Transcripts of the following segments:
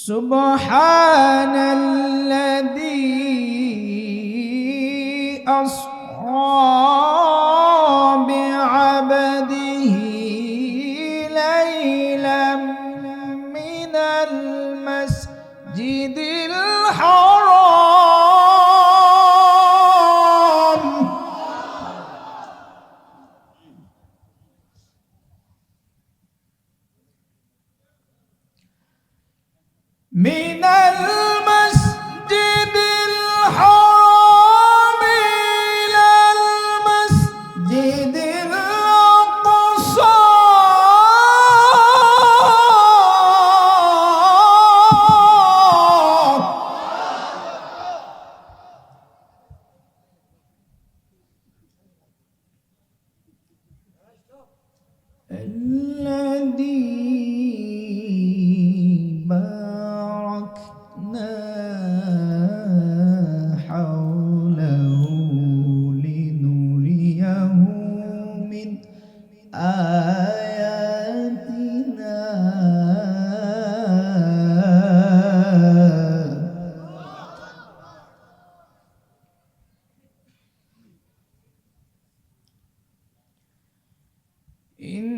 سبحان الذي أسرى بعبده ليلا من المسجد الحرام من المسجد الحرام إلى المسجد الأقصى الذي حوله لنريه من آياتنا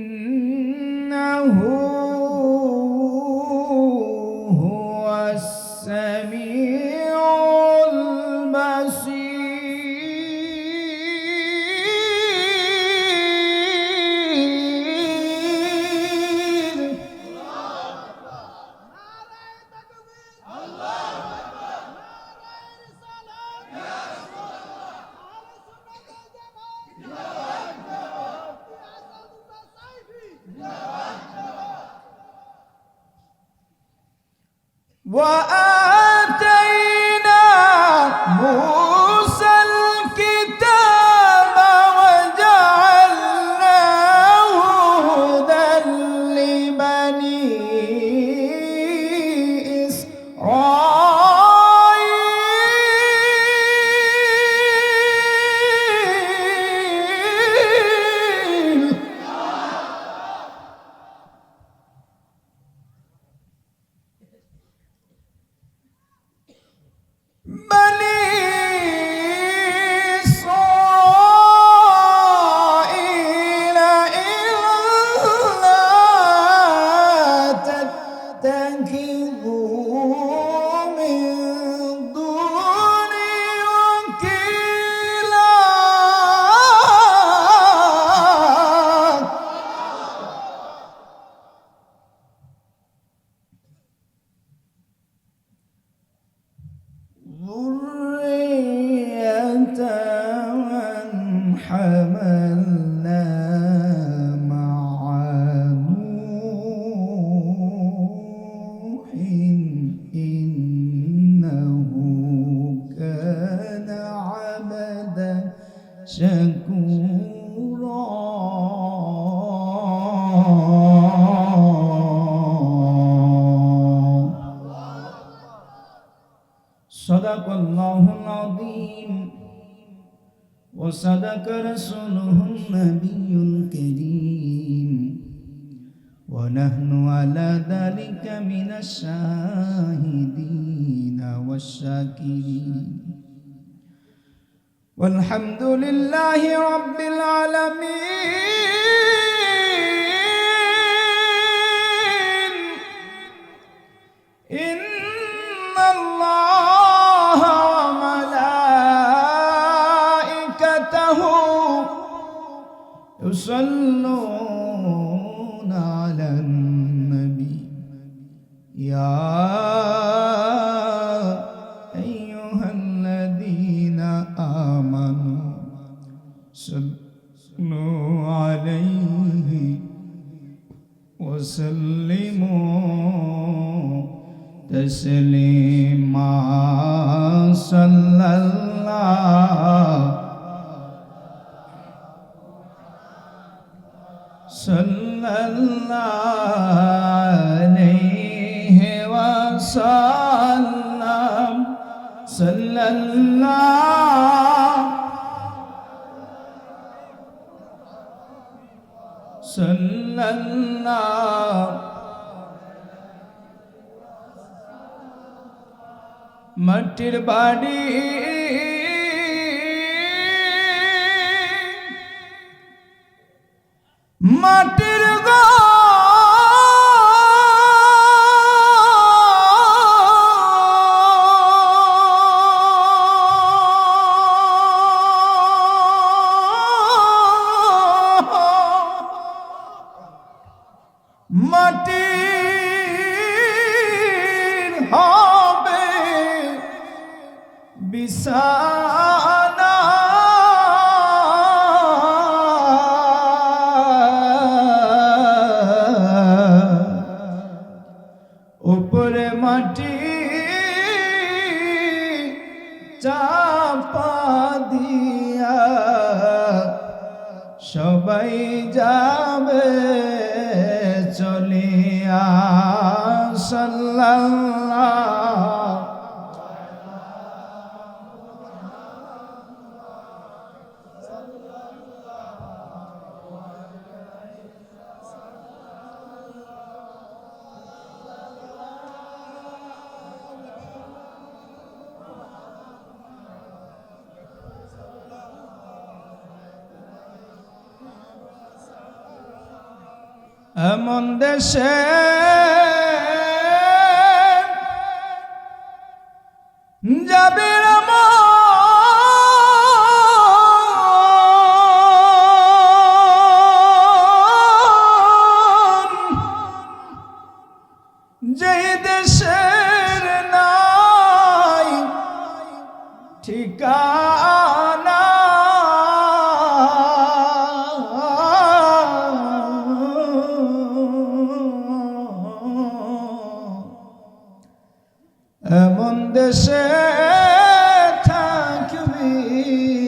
إنه هو السميع البصير وآتينا موسى الكتاب وجعلناه هدى لبني إسرائيل بني إسرائيل إلا تتخذوا من دوني وكيلا ذرية من حملنا مع نوح إنه كان عبدا شكورا صدق الله العظيم وصدق رسوله النبي الكريم ونحن على ذلك من الشاهدين والشاكرين والحمد لله رب العالمين إن الله وملائكته يصلون على النبي يا أيها الذين آمنوا صلوا عليه وسلموا تسليما صلى الله عليه وسلم صلى الله صلى الله মাটির বাড়ি মাটির মাটির হবে বিছানা উপরে মাটি চাপা দিয়া সবাই যাবে চলিয়া সাল্লাল্লাহু এমন দেশে যাবে যেই দেশের নাই ঠিকানা এমন দেশে থাকবি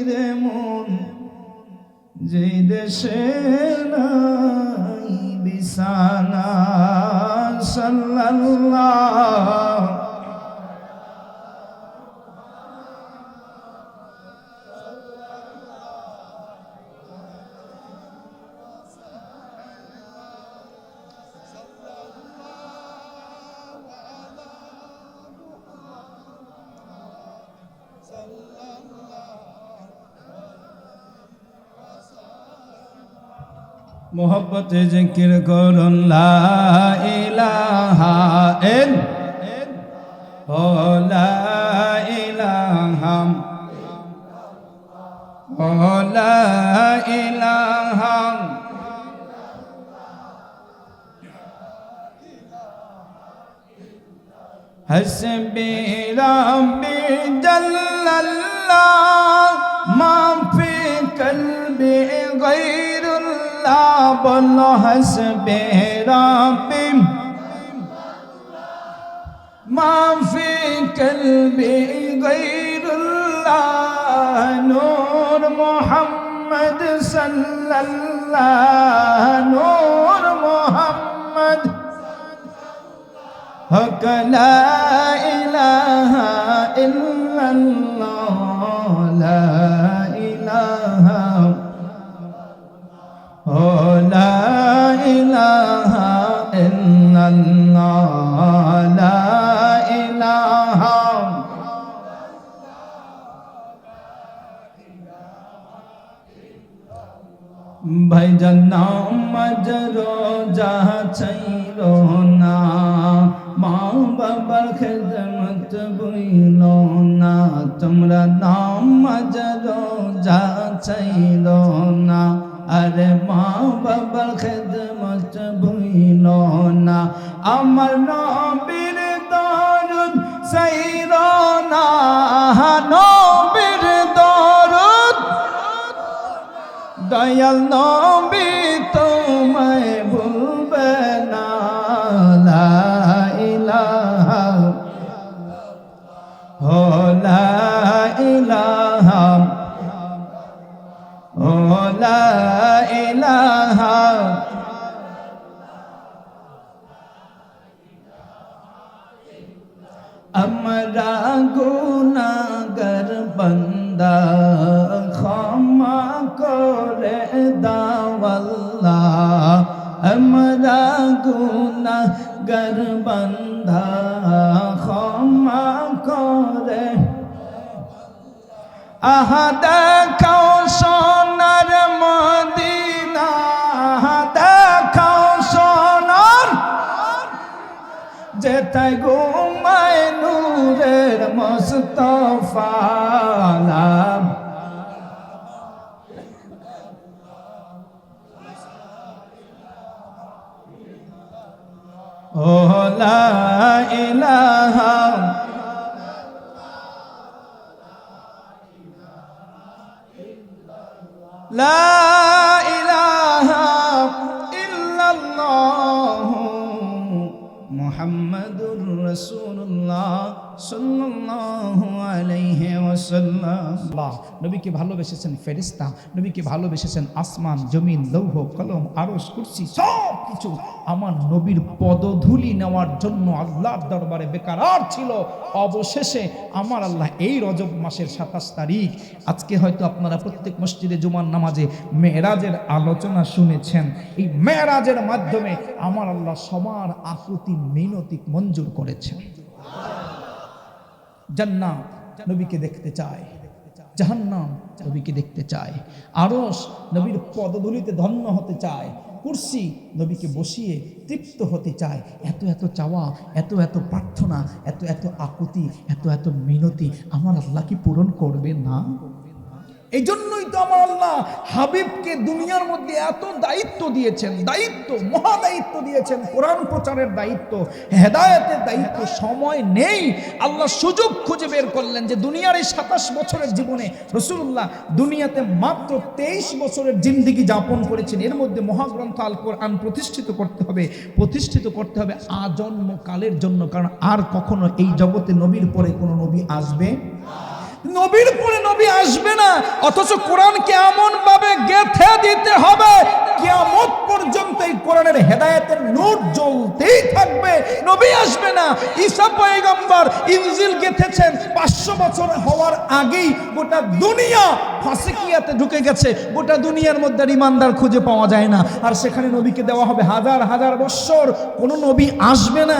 রে মন যেই দেশে নাই বিছানা সাল্লাল্লাহু मोहब्बते जिक्र करन ला इलाहा इल्लल्लाह ला इलाहा ला इलाहा हस्बी रब्बी जल्लल्लाह मा फी कल्बी गैरुल्लाह बोलो हस्बी रब्बी मा फी कल्बी गैरुल्लाह नूर मोहम्मद सल्लल्लाह नूर मोहम्मद हक ला इलाहा इल्लल्लाह ला इलाहा ओ ला इलाहा इल्लल्लाह ला इलाहा भाईजान नामाज रोजा चाहिलो ना माँ बाबार खिदमत बुइलो ना तुमरा नामाज रोजा चाहिलो ना अरे माँ बाबार खिदमत बुइलो ना अमर नबीर दरुद सैरो ना नबीर दरुद दयाल नबी तुम्हें भूलबे ना ला इलाहा हो ला इलाहा हो ला इलाहा अमरा गुनाहगार बंदा क्षमा करे दाओ अल्लाह अमरा गुनाहगार बंदा क्षमा करे আহা দেখাও সোনার মদিনা, দেখাও সোনার যেথায় ঘুমায় নূরের মুস্তাফা। ও লা ইলাহা লা ইলাহা ইল্লাল্লাহু মুহাম্মাদুর রাসূলুল্লাহ সাল্লাল্লাহু আলাইহি ওয়াসাল্লাম। আল্লাহ নবীকে ভালোবেসেছেন ফেরেশতা, নবীকে ভালোবেসেছেন আসমান জমিন লৌহ কলম আরশ কুরসি সব কিছু আমার নবীর পদধূলি নেওয়ার জন্য আল্লাহর দরবারে বেকারার ছিল। অবশেষে আমার আল্লাহ এই রজব মাসের 27 তারিখ, আজকে হয়তো আপনারা প্রত্যেক মসজিদে জুমার নামাজে মেরাজের আলোচনা শুনেছেন। এই মেরাজের মাধ্যমে আমার আল্লাহ সবার আকুতি মিনতি মঞ্জুর করেছেন। জান্নাত নবীকে দেখতে চায়, জাহান্নাম নবীকে দেখতে চায়, আরশ নবীর পদধূলিতে ধন্য হতে চায়, কুরসি নবীকে বসিয়ে তৃপ্ত হতে চায়। এত এত চাওয়া, এত এত প্রার্থনা, এত এত আকুতি, এত এত মিনতি আমার আল্লাহ কি পূরণ করবে না? এই জন্যই তো আমার আল্লাহ হাবিবকে দুনিয়ার মধ্যে এত দায়িত্ব দিয়েছেন, দায়িত্ব মহা দায়িত্ব দিয়েছেন, কোরআন প্রচারের দায়িত্ব, হেদায়েতের দায়িত্ব। সময় নেই, আল্লাহ সুযোগ খুঁজে বের করলেন যে দুনিয়ার এই 27 বছরের জীবনে রাসূলুল্লাহ দুনিয়াতে মাত্র 23 বছরের জিন্দেগি যাপন করেছেন। এর মধ্যে মহাগ্রন্থ আল কোরআন প্রতিষ্ঠিত করতে হবে আজন্মকালের জন্য। কারণ আর কখনো এই জগতে নবীর পরে কোনো নবী আসবে, নবীর পরে নবী আসবে না। অথচ কোরআনকে এমন ভাবে গেঁথে দিতে হবে কিয়ামত পর্যন্ত এই কোরআনের হেদায়েতের নূর জ্বলতেই থাকবে, নবী আসবে না। ঈসা পয়গম্বর ইনজিল গেঁথেছেন 500 বছর হওয়ার আগেই গোটা দুনিয়া ফাসিকিয়াতে ঢুকে গেছে, গোটা দুনিয়ার মধ্যে ঈমানদার খুঁজে পাওয়া যায় না। আর সেখানে নবীকে দেওয়া হবে হাজার হাজার বছর, কোনো নবী আসবে না।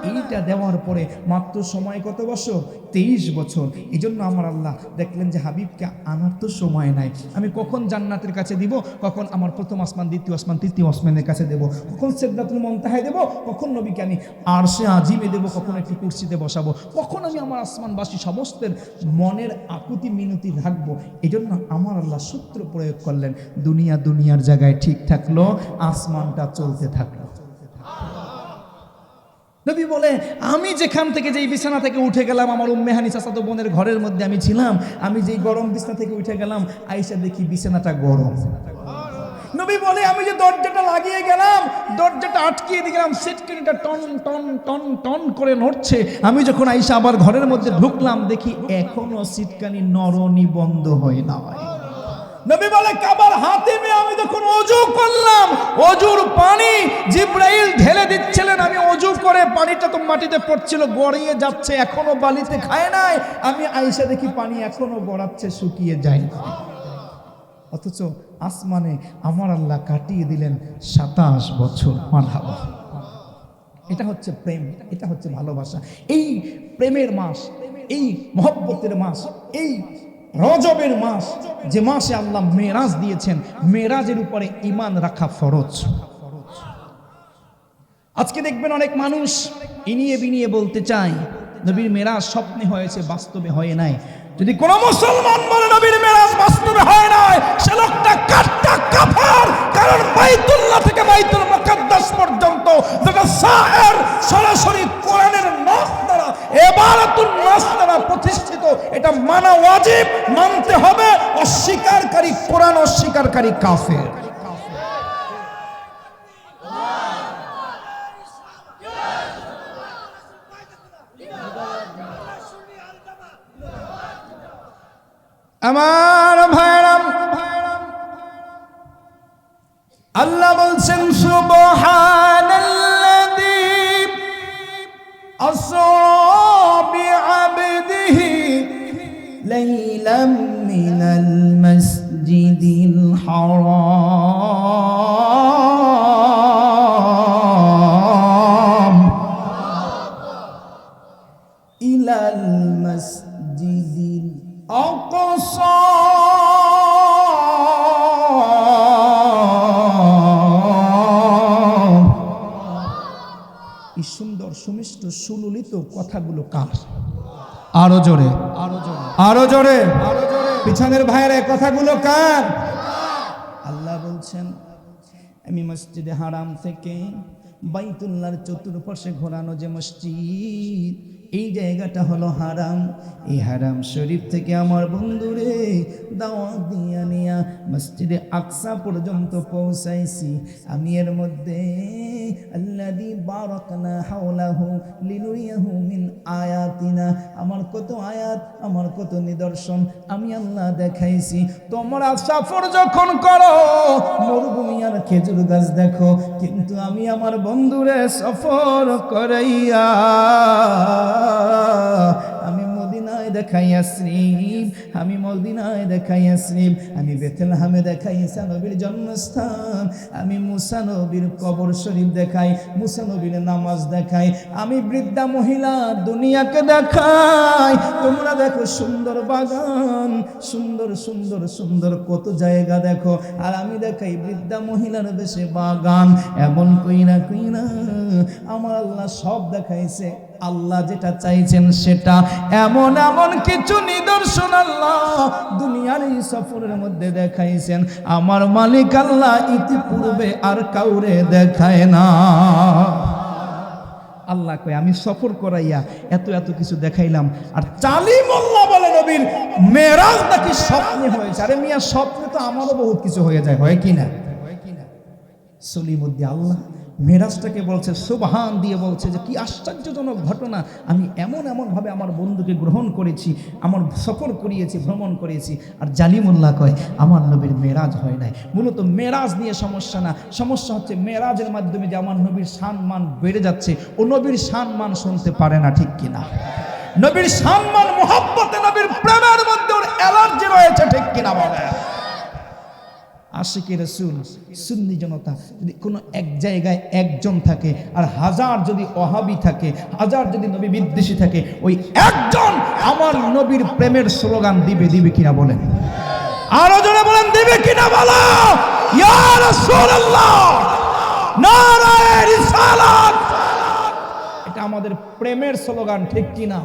এইটা দেওয়ার পরে মাত্র সময় কত বছর? 23 বছর। এই জন্য আমার আল্লাহ দেখলেন যে হাবিবকে আনার তো সময় নাই, আমি কখন জান্নাতের কাছে দিব, কখন আমার প্রথম আসমান, দ্বিতীয় আসমান, তৃতীয় আসমানের কাছে দেব, কখন সিদরাতুল মুনতাহায় দেব, কখন নবীকে আমি আরশে আজিমে দেব, কখন একটি কুরসিতে বসাবো, কখন আমি আমার আসমানবাসী সমস্তের মনের আকুতি মিনতি রাখবো। এই জন্য আমার আল্লাহ সূত্র প্রয়োগ করলেন, দুনিয়ার জায়গায় ঠিক থাকলো, আসমানটা চলতে থাকলো। নবী বলে, আমি যেখান থেকে যেই বিছানা থেকে উঠে গেলাম, আমার উম্মে হানি চাচাতো বোনের ঘরের মধ্যে আমি ছিলাম, আমি যেই গরম বিছানা থেকে উঠে গেলাম, আয়েশা দেখি বিছানাটা গরম। নবী বলে, আমি যে দরজাটা লাগিয়ে গেলাম, দরজাটা আটকিয়ে দিলাম, সিটকানিটা টন টন টন টন করে নড়ছে। আমি যখন আয়েশা আবার ঘরের মধ্যে ঢুকলাম, দেখি এখনো সিটকানি নরনি বন্ধ হয় না। নবী বলে, কাবার হাতিমে আমি যখন ওযু করলাম, ওযুর পানি জিবরাইল ঢেলে দিচ্ছিলেন, আমি ওযু করে পানিটা তো মাটিতে পড়ছিল, গড়িয়ে যাচ্ছে, এখনো বালিতে খায় নাই। আমি আয়েশা দেখি পানি এখনো গড়াচ্ছে, শুকিয়ে যায় না। অথচ আসমানে আমার আল্লাহ কাটিয়ে দিলেন 27 বছর। মারহাবা। এটা হচ্ছে প্রেম, এটা হচ্ছে ভালোবাসা। এই প্রেমের মাস, এই মহব্বতের মাস, এই রজবের মাস, যে মাসে আল্লাহ মেরাজ দিয়েছেন, মেরাজের উপরে ঈমান রাখা ফরজ। আজকে দেখবেন অনেক মানুষ ইনিয়ে বিনিয়ে বলতে চায় নবীর মেরাজ স্বপ্নে হয়েছে, বাস্তবে হয় নাই। যদি কোন মুসলমান বলে নবীর মেরাজ বাস্তবে হয় নাই, সে লোকটা কাট্টা কাফের। কারণ বাইতুল্লাহ থেকে বাইতুল মুকাদ্দাস পর্যন্ত যেটা সায়ের সরাসরি কোরআনের নাস দ্বারা, ইবারাতুন নাস দ্বারা প্রতিষ্ঠিত, এটা মানা ওয়াজিব, মানতে হবে। অস্বীকারী কোরআন অস্বীকারী কাফের। আমার ভাইরাম, আল্লাহ বলছেন, সুবহানাল্লাযী আসরা বিআবদিহি লাইলাম মিনাল মাসজিদিল হারাম ইলাল মাসজিদিল আকসা এই সুন্দর সুমিষ্ট সুললিত কথাগুলো কার? আরো জোরে, আরো জোরে, আরো জোরে, আরো জোরে। পিছনের ভাইয়ের কথাগুলো কার? আল্লাহ বলছেন আমি মসজিদে হারাম থেকে বাইতুল্লাহর চতুর্পাশে ঘোরানো যে মসজিদ, এই জায়গাটা হলো হারাম। এই হারাম শরীফ থেকে আমার বন্ধুরে দাওয়াত দিয়া নিয়া মসজিদে আকসা পর্যন্ত পৌঁছাইছি। আমি এর মধ্যে আল্লাযী বারাকনা হাওলাহু লিনুরিয়াহু মিন আয়াতিনা, আমার কত আয়াত, আমার কত নিদর্শন আমি আল্লাহ দেখাইছি। তোমরা সফর যখন করো মরুভূমি আর খেজুর গাছ দেখো, কিন্তু আমি আমার বন্ধুরে সফর করাইয়া আমি মদিনায় দেখাইয়াছি, আমি মদিনায় দেখাইয়াছি, আমি বেথলেহেমে দেখাই ঈসা নবীর জন্মস্থান, আমি মুসা নবীর কবর শরীফ দেখাই, মুসা নবীর নামাজ দেখাই, আমি বৃদ্ধা মহিলা দুনিয়াকে দেখাই। তোমরা দেখো সুন্দর বাগান, সুন্দর সুন্দর সুন্দর কত জায়গা দেখো, আর আমি দেখাই বৃদ্ধা মহিলার বেশে বাগান। এমন কইরা কইরা আমার আল্লাহ সব দেখাইছে। আল্লাহ যেটা চাইছেন সেটা এমন এমন কিছু নিদর্শন আল্লাহ দুনিয়ার এই সফরের মধ্যে দেখাইছেন। আমার মালিক আল্লাহ ইতিপূর্বে আর কাউরে দেখায় না। আল্লাহ কয় আমি সফর করাইয়া এত এত কিছু দেখাইলাম। আর চালিমুল্লাহ বলে নবীর মেরাজ নাকি স্বপ্নে হয়েছে। আরে মিয়া স্বপ্নে তো আমারও বহুত কিছু হয়ে যায়, হয় কি না? সলিমুদ্দিন আল্লাহ মেরাজটাকে বলছে সুবহান দিয়ে, বলছে যে কি আশ্চর্যজনক ঘটনা। আমি এমন এমনভাবে আমার বন্ধুকে গ্রহণ করেছি, আমার সফর করিয়েছি, ভ্রমণ করেছি। আর জালিমুল্লাহ কয় আমার নবীর মেরাজ হয় নাই। মূলত মেরাজ নিয়ে সমস্যা না, সমস্যা হচ্ছে মেরাজের মাধ্যমে যে আমার নবীর সম্মান বেড়ে যাচ্ছে, ও নবীর সম্মান শুনতে পারে না, ঠিক কিনা? নবীর সম্মান মুহাব্বতে, নবীর প্রেমের মধ্যে ওর অ্যালার্জি রয়েছে, ঠিক কিনা বলে? আশিকে রাসূল সুন্নি জনতা যদি কোনো এক জায়গায় একজন থাকে, আর হাজার যদি ওহাবি থাকে, হাজার যদি নবী বিদ্বেষী থাকে, ওই একজন আমার নবীর প্রেমের স্লোগান দিবে, দিবে কিনা বলেন? আরো জোরে বলেন, দিবে কিনা বলো? ইয়া রাসূলুল্লাহ, নারায়ে রিসালাত। এটা আমাদের প্রেমের স্লোগান, ঠিক কিনা?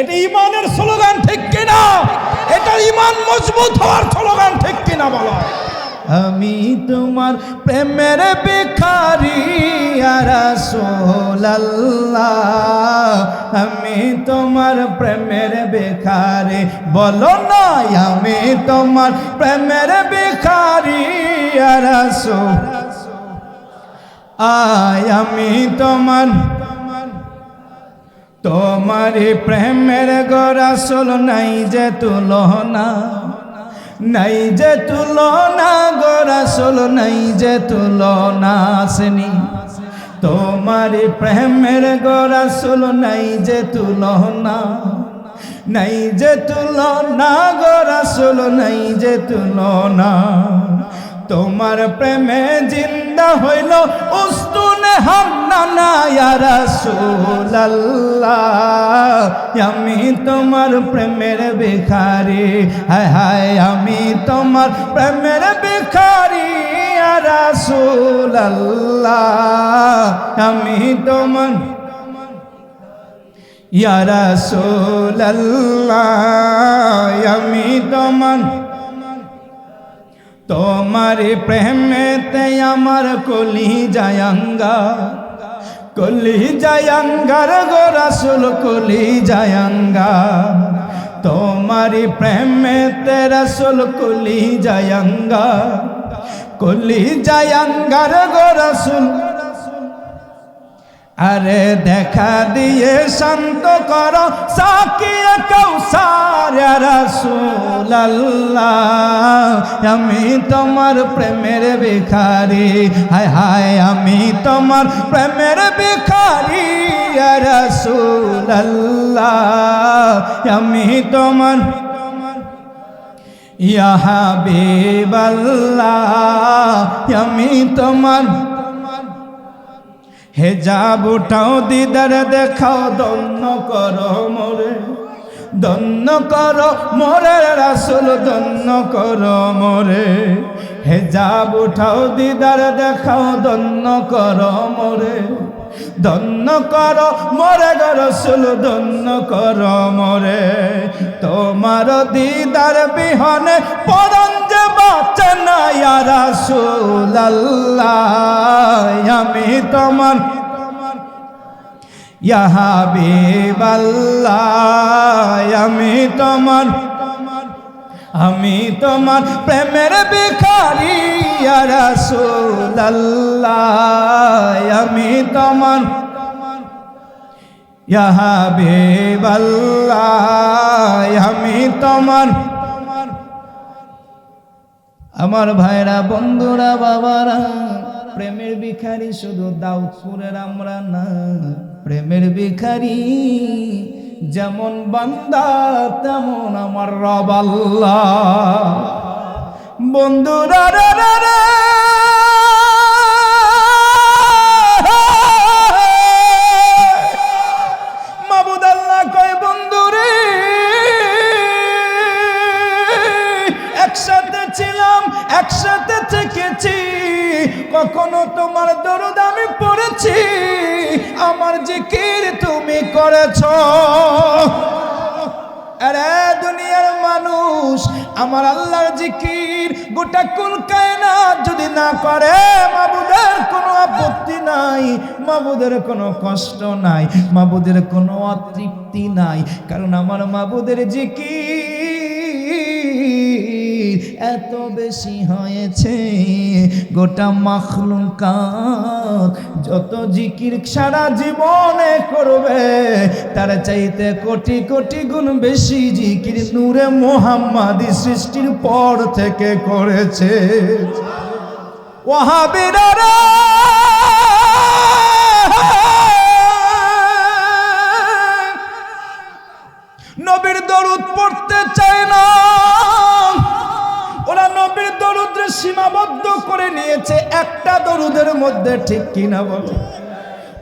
এটা ঈমানের স্লোগান, ঠিক কিনা? এটা ঈমান মজবুত হওয়ার স্লোগান, ঠিক কিনা বলো? আমি তোমার প্রেমের ভিখারি ইয়া রাসূলুল্লাহ, আমি তোমার প্রেমের ভিখারি। বলো না আমি তোমার প্রেমের ভিখারি ইয়া রাসূল, আমি তোমার প্রেমের গো রাসূল, নাই যে তুলনা, নাই যে তুলনা গো রাসূল, নাই যে তুলনা। আসেনি তোমার প্রেমের গো রাসূল, নাই যে তুলনা, নাই যে তুলনা গো রাসূল, নাই যে তুলনা। তোমার প্রেমে জিন্দা হইল উস্তুনে হান্নানা ইয়া রাসূলুল্লাহ, আমি তোমার প্রেমের ভিখারি। হায় হায় আমি তোমার প্রেমের ভিখারি ইয়া রাসূলুল্লাহ, আমি তোমার ইয়া রাসূলুল্লাহ, আমি তোমার প্রেমেতে আমার কলি জায়াঙ্গা, কলি জায়াঙ্গার গো রাসূল, কলি জায়াঙ্গা। তোমারি প্রেমেতে রাসূল কলি জায়াঙ্গা, কলি জায়াঙ্গার গো রাসূল। আরে দেখা দিয়ে শান্ত করো সাকিয়ে কাউসার ইয়া রাসূলুল্লাহ, আমি তোমার প্রেমের ভিখারি। হায় হায় আমি তোমার প্রেমের ভিখারি ইয়া রাসূলুল্লাহ, আমি তোমার ইয়া হাবিবাল্লাহ, আমি তোমার হেজাব উঠাও দিদার দেখাও, ধন্য করো মোরে, ধন্য কর মোরে রাসূল ধন্য কর মোরে হেজাব উঠাও দিদার দেখাও ধন্য কর মোরে ধন্য কর মোরে গো রাসূল ধন্য কর মোরে তোমার দিদার বিহনে পরাণ যে বাঁচে না ইয়া রাসূলুল্লাহ আমি তোমার ইয়া হাবিবাল্লাহ আমি তোমার প্রেমের ভিখারি ইয়া রাসূলুল্লাহ আমি তোমার ইয়া হাবিবাল্লাহ আমি তোমার আমার ভাইরা বন্ধুরা বাবারা প্রেমের ভিখারি শুধু দাউদপুরের আমরা না প্রেমের ভিখারি যেমন বান্দা তেমন আমার রব আল্লাহ বন্ধুরা রে রে রে মাবুদ আল্লাহ কয় বন্ধুরে একসাথে ছিলাম একসাথে থেকেছি কখনো তোমার দরুদ আমি পড়েছি আমার জিকির তুমি করেছো আরে দুনিয়ার মানুষ আমার আল্লাহর জিকির গোটা কুল কায়নাত যদি না করে মাবুদের কোনো আপত্তি নাই মাবুদের কোনো কষ্ট নাই মাবুদের কোনো অতৃপ্তি নাই কারণ আমার মাবুদের জিকির এত বেশি হয়েছে গোটা মাখলুকাত যত জিকির সারা জীবনে করবে তার চাইতে কোটি কোটি গুণ বেশি জিকির নূরে মুহাম্মাদি সৃষ্টির পর থেকে করেছে ওয়াহাবীরা নবীর দরুদ পড়তে চায় না ওরা নবীর দরুদের সীমাবদ্ধ করে নিয়েছে একটা দরুদের মধ্যে ঠিক কিনা বলো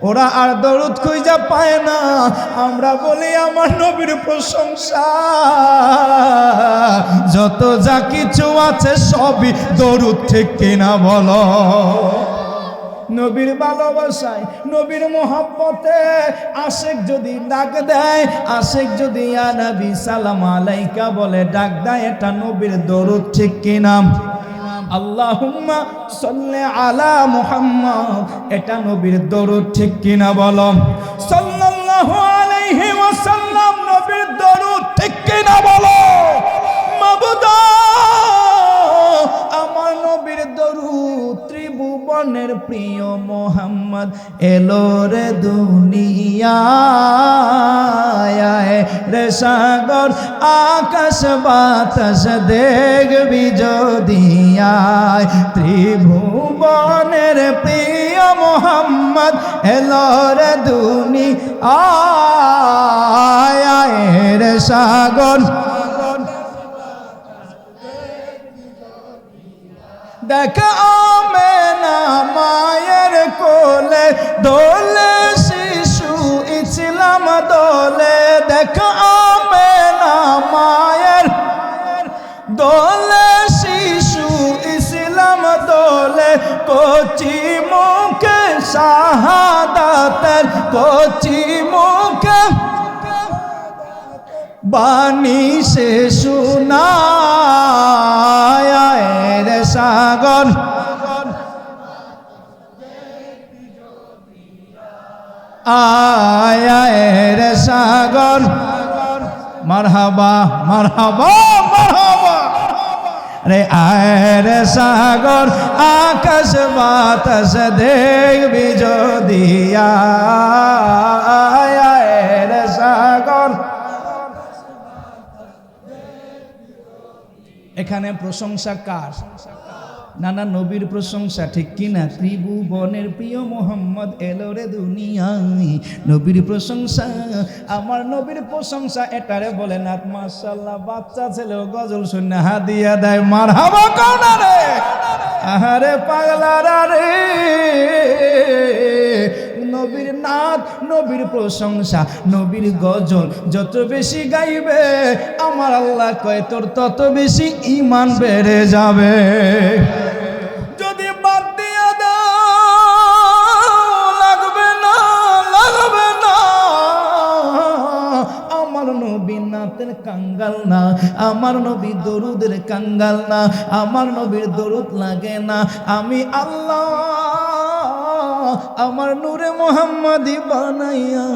ওরা আর দরুদ খুঁজে পায় না আমরা বলি আমার নবীর প্রশংসা যত যা কিছু আছে সবই দরুদ ঠিক কিনা বলো নবীর ভালোবাসায় নবীর মোহাব্বতে আশিক যদি ডাক দেয় আশিক যদি ইয়া নবী সালাম আলাইকা বলে ডাক দেয় এটা নবীর দরুদ ঠিক কিনা আল্লাহুম্মা সাল্লি আলা মুহাম্মদ এটা নবীর দরুদ ঠিক কিনা বলো সাল্লাল্লাহু আলাইহি ওয়াসাল্লাম নবীর দরুদ ঠিক কিনা বলো মাবুদ আমার নবীর দরুদ ত্রিভুবনের প্রিয় মোহাম্মদ এলো রে দুনিয়ায় রে সাগর আকাশ বাতাস দেখবি যদি আয় ত্রিভুবনের প্রিয় মোহাম্মদ এলো রে দুনিয়ায় রে সাগর দেখ আমেনা মায়ের কোলে দোলে শিশু ইসলাম দোলে দেখ আমেনা মায়ের দোলে শিশু ইসলাম দোলে কচি মুখে শাহাদাতের কচি মুখে বাণী সে শোনায় রে সাগর আয় রে সাগর মারহাবা মারহাবা মারহাবা রে আয় রে সাগর আকাশ বাতাস দেখবি যদি আয় রে সাগর এখানে প্রশংসা কার নানা নবীর প্রশংসা ঠিক কিনা ত্রিভুবনের প্রিয় মোহাম্মদ এলো রে দুনিয়ায় নবীর প্রশংসা আমার নবীর প্রশংসা এটারে বলে না মাশাআল্লাহ বাচ্চা ছেলেও গজল শুনে হাদিয়া দেয় মারহাবা কোন রে আহারে পাগলারা রে নবীর নাত, নবীর প্রশংসা, নবীর গজল যত বেশি গাইবে আমার আল্লাহ কয় তোর তত বেশি ঈমান বেড়ে যাবে। যদি বাদ দিয়া দাও লাগবে না, লাগবে না। আমার নবী নাতের কাঙ্গাল না, আমার নবী দরুদের কাঙ্গাল না, আমার নবীর দরুদ লাগে না। আমি আল্লাহ আমার নূরে মুহাম্মাদি বানাইয়া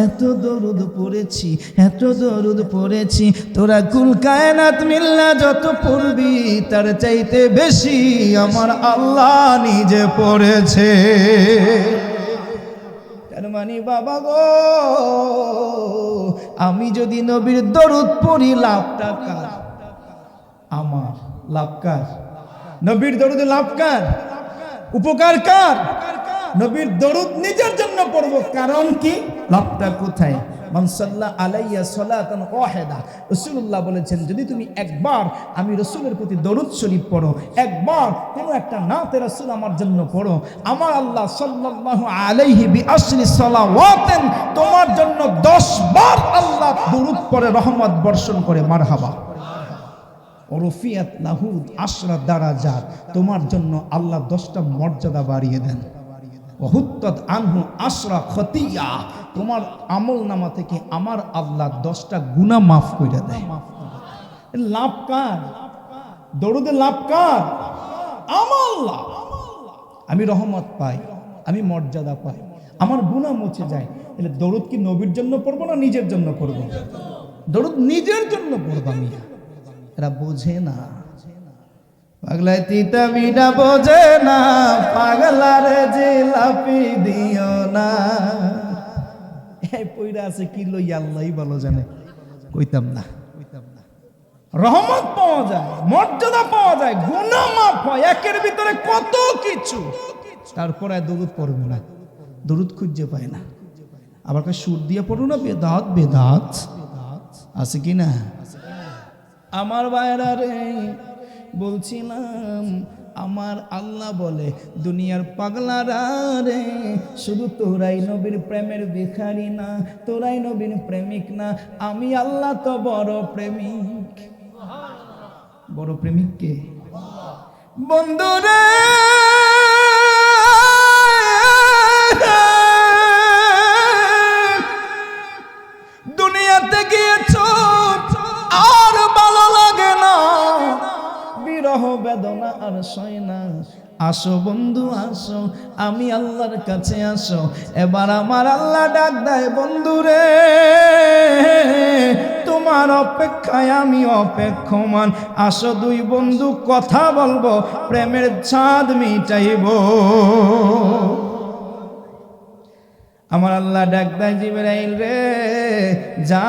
এত দরুদ পড়েছি, এত দরুদ পড়েছি, তোরা কুল কায়নাত মিল্লা যত পড়বি তার চাইতে বেশি আমার আল্লাহ নিজে পড়েছে। তার মানে বাবা গো, আমি যদি নবীর দরুদ পড়ি লাভটা কার? আমার। লাভ কার? নবীর দরুদে লাভ কার? উপকার কার? নবীর দরুদ নিজের জন্য পড়ব, কারণ কি? লাভটা কোথায়? মান সাল্লা আলাইয়া সালাতান ওয়াহিদা, রাসূলুল্লাহ বলেছেন যদি তুমি একবার আমি রাসূলের প্রতি দরুদ শরীফ পড়ো, একবার কোনো একটা নাতে রাসূল আমার জন্য পড়ো, আমার আল্লাহ সাল্লাল্লাহু আলাইহি বিআশরি সালাওয়াতিন তোমার জন্য 10 বার আল্লাহ দরুদ পড়ে রহমত বর্ষণ করে। মারহাবা। ওরফিয়াত লাহু আশরা দারাজাত, তোমার জন্য আল্লাহ 10টা মর্যাদা বাড়িয়ে দেন। ওহুত্তাত আনহু আশরা খতিয়া, তোমার আমল নামা থেকে আমার আল্লাহ 10টা গুনাহ মাফ করে দেয়। লাভ কার? দরুদে লাভ কার? আমার আল্লাহ। আমি রহমত পাই, আমি মর্যাদা পাই, আমার গুনাহ মুছে যায়। তাহলে দরুদ কি নবীর জন্য পড়বো না নিজের জন্য পড়বো? দরুদ নিজের জন্য পড়বো। আমি এরা বোঝে না, পাগলায় তিতা মিঠা বোঝে না, পাগলার জিলাপি দিও না। এই পয়রা আছে কি লই আল্লাহই ভালো জানে, কইতাম না। রহমত পাওয়া যায়, মর্যাদা পাওয়া যায়, গুনাহ মাফ হয়, একের ভিতরে কত কিছু। তারপরে দরুদ পড়বে না, দরুদ খুঁজে পায় না। আবার সুর দিয়ে পড়ো না, বেদাত বেদাত আছে কি না? আমার ভাইরা রে, বলছিলাম আমার আল্লাহ বলে দুনিয়ার পাগলারা রে, শুধু তোরাই নবীর প্রেমের ভিখারি না, তোরাই নবীর প্রেমিক না, আমি আল্লাহ তো বড় প্রেমিক। বড় প্রেমিক কে? বন্ধুরে দুনিয়াতে গিয়েছো আর ভালো লাগে না, বিরহ বেদনা আর সয় না। আসো বন্ধু আসো, আমি আল্লাহর কাছে আসো। এবার আমার আল্লাহ ডাক দেয়, বন্ধুরে তোমার অপেক্ষায় আমি অপেক্ষমান। আসো দুই বন্ধু কথা বলবো, প্রেমের ছাদ মিটাইবো। আমার আল্লাহ ডাক দেয়, জিবরাইল রে যা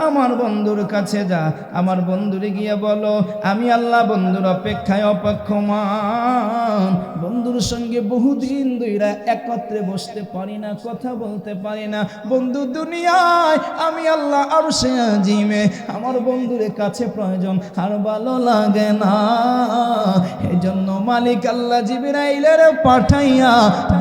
আমার বন্ধুর কাছে যা, আমার বন্ধুরে গিয়ে বলো আমি আল্লাহ বন্ধুর অপেক্ষায় অপেক্ষমান। বন্ধুর সঙ্গে বহুদিন ধইরা একত্রে বসতে পারি না, কথা বলতে পারি না। বন্ধু দুনিয়ায়, আমি আল্লাহ আরশে আজিমে, আমার বন্ধুর কাছে প্রয়োজন, আর ভালো লাগে না। এজন্য মালিক আল্লাহ জিবরাইলের পাঠাইয়া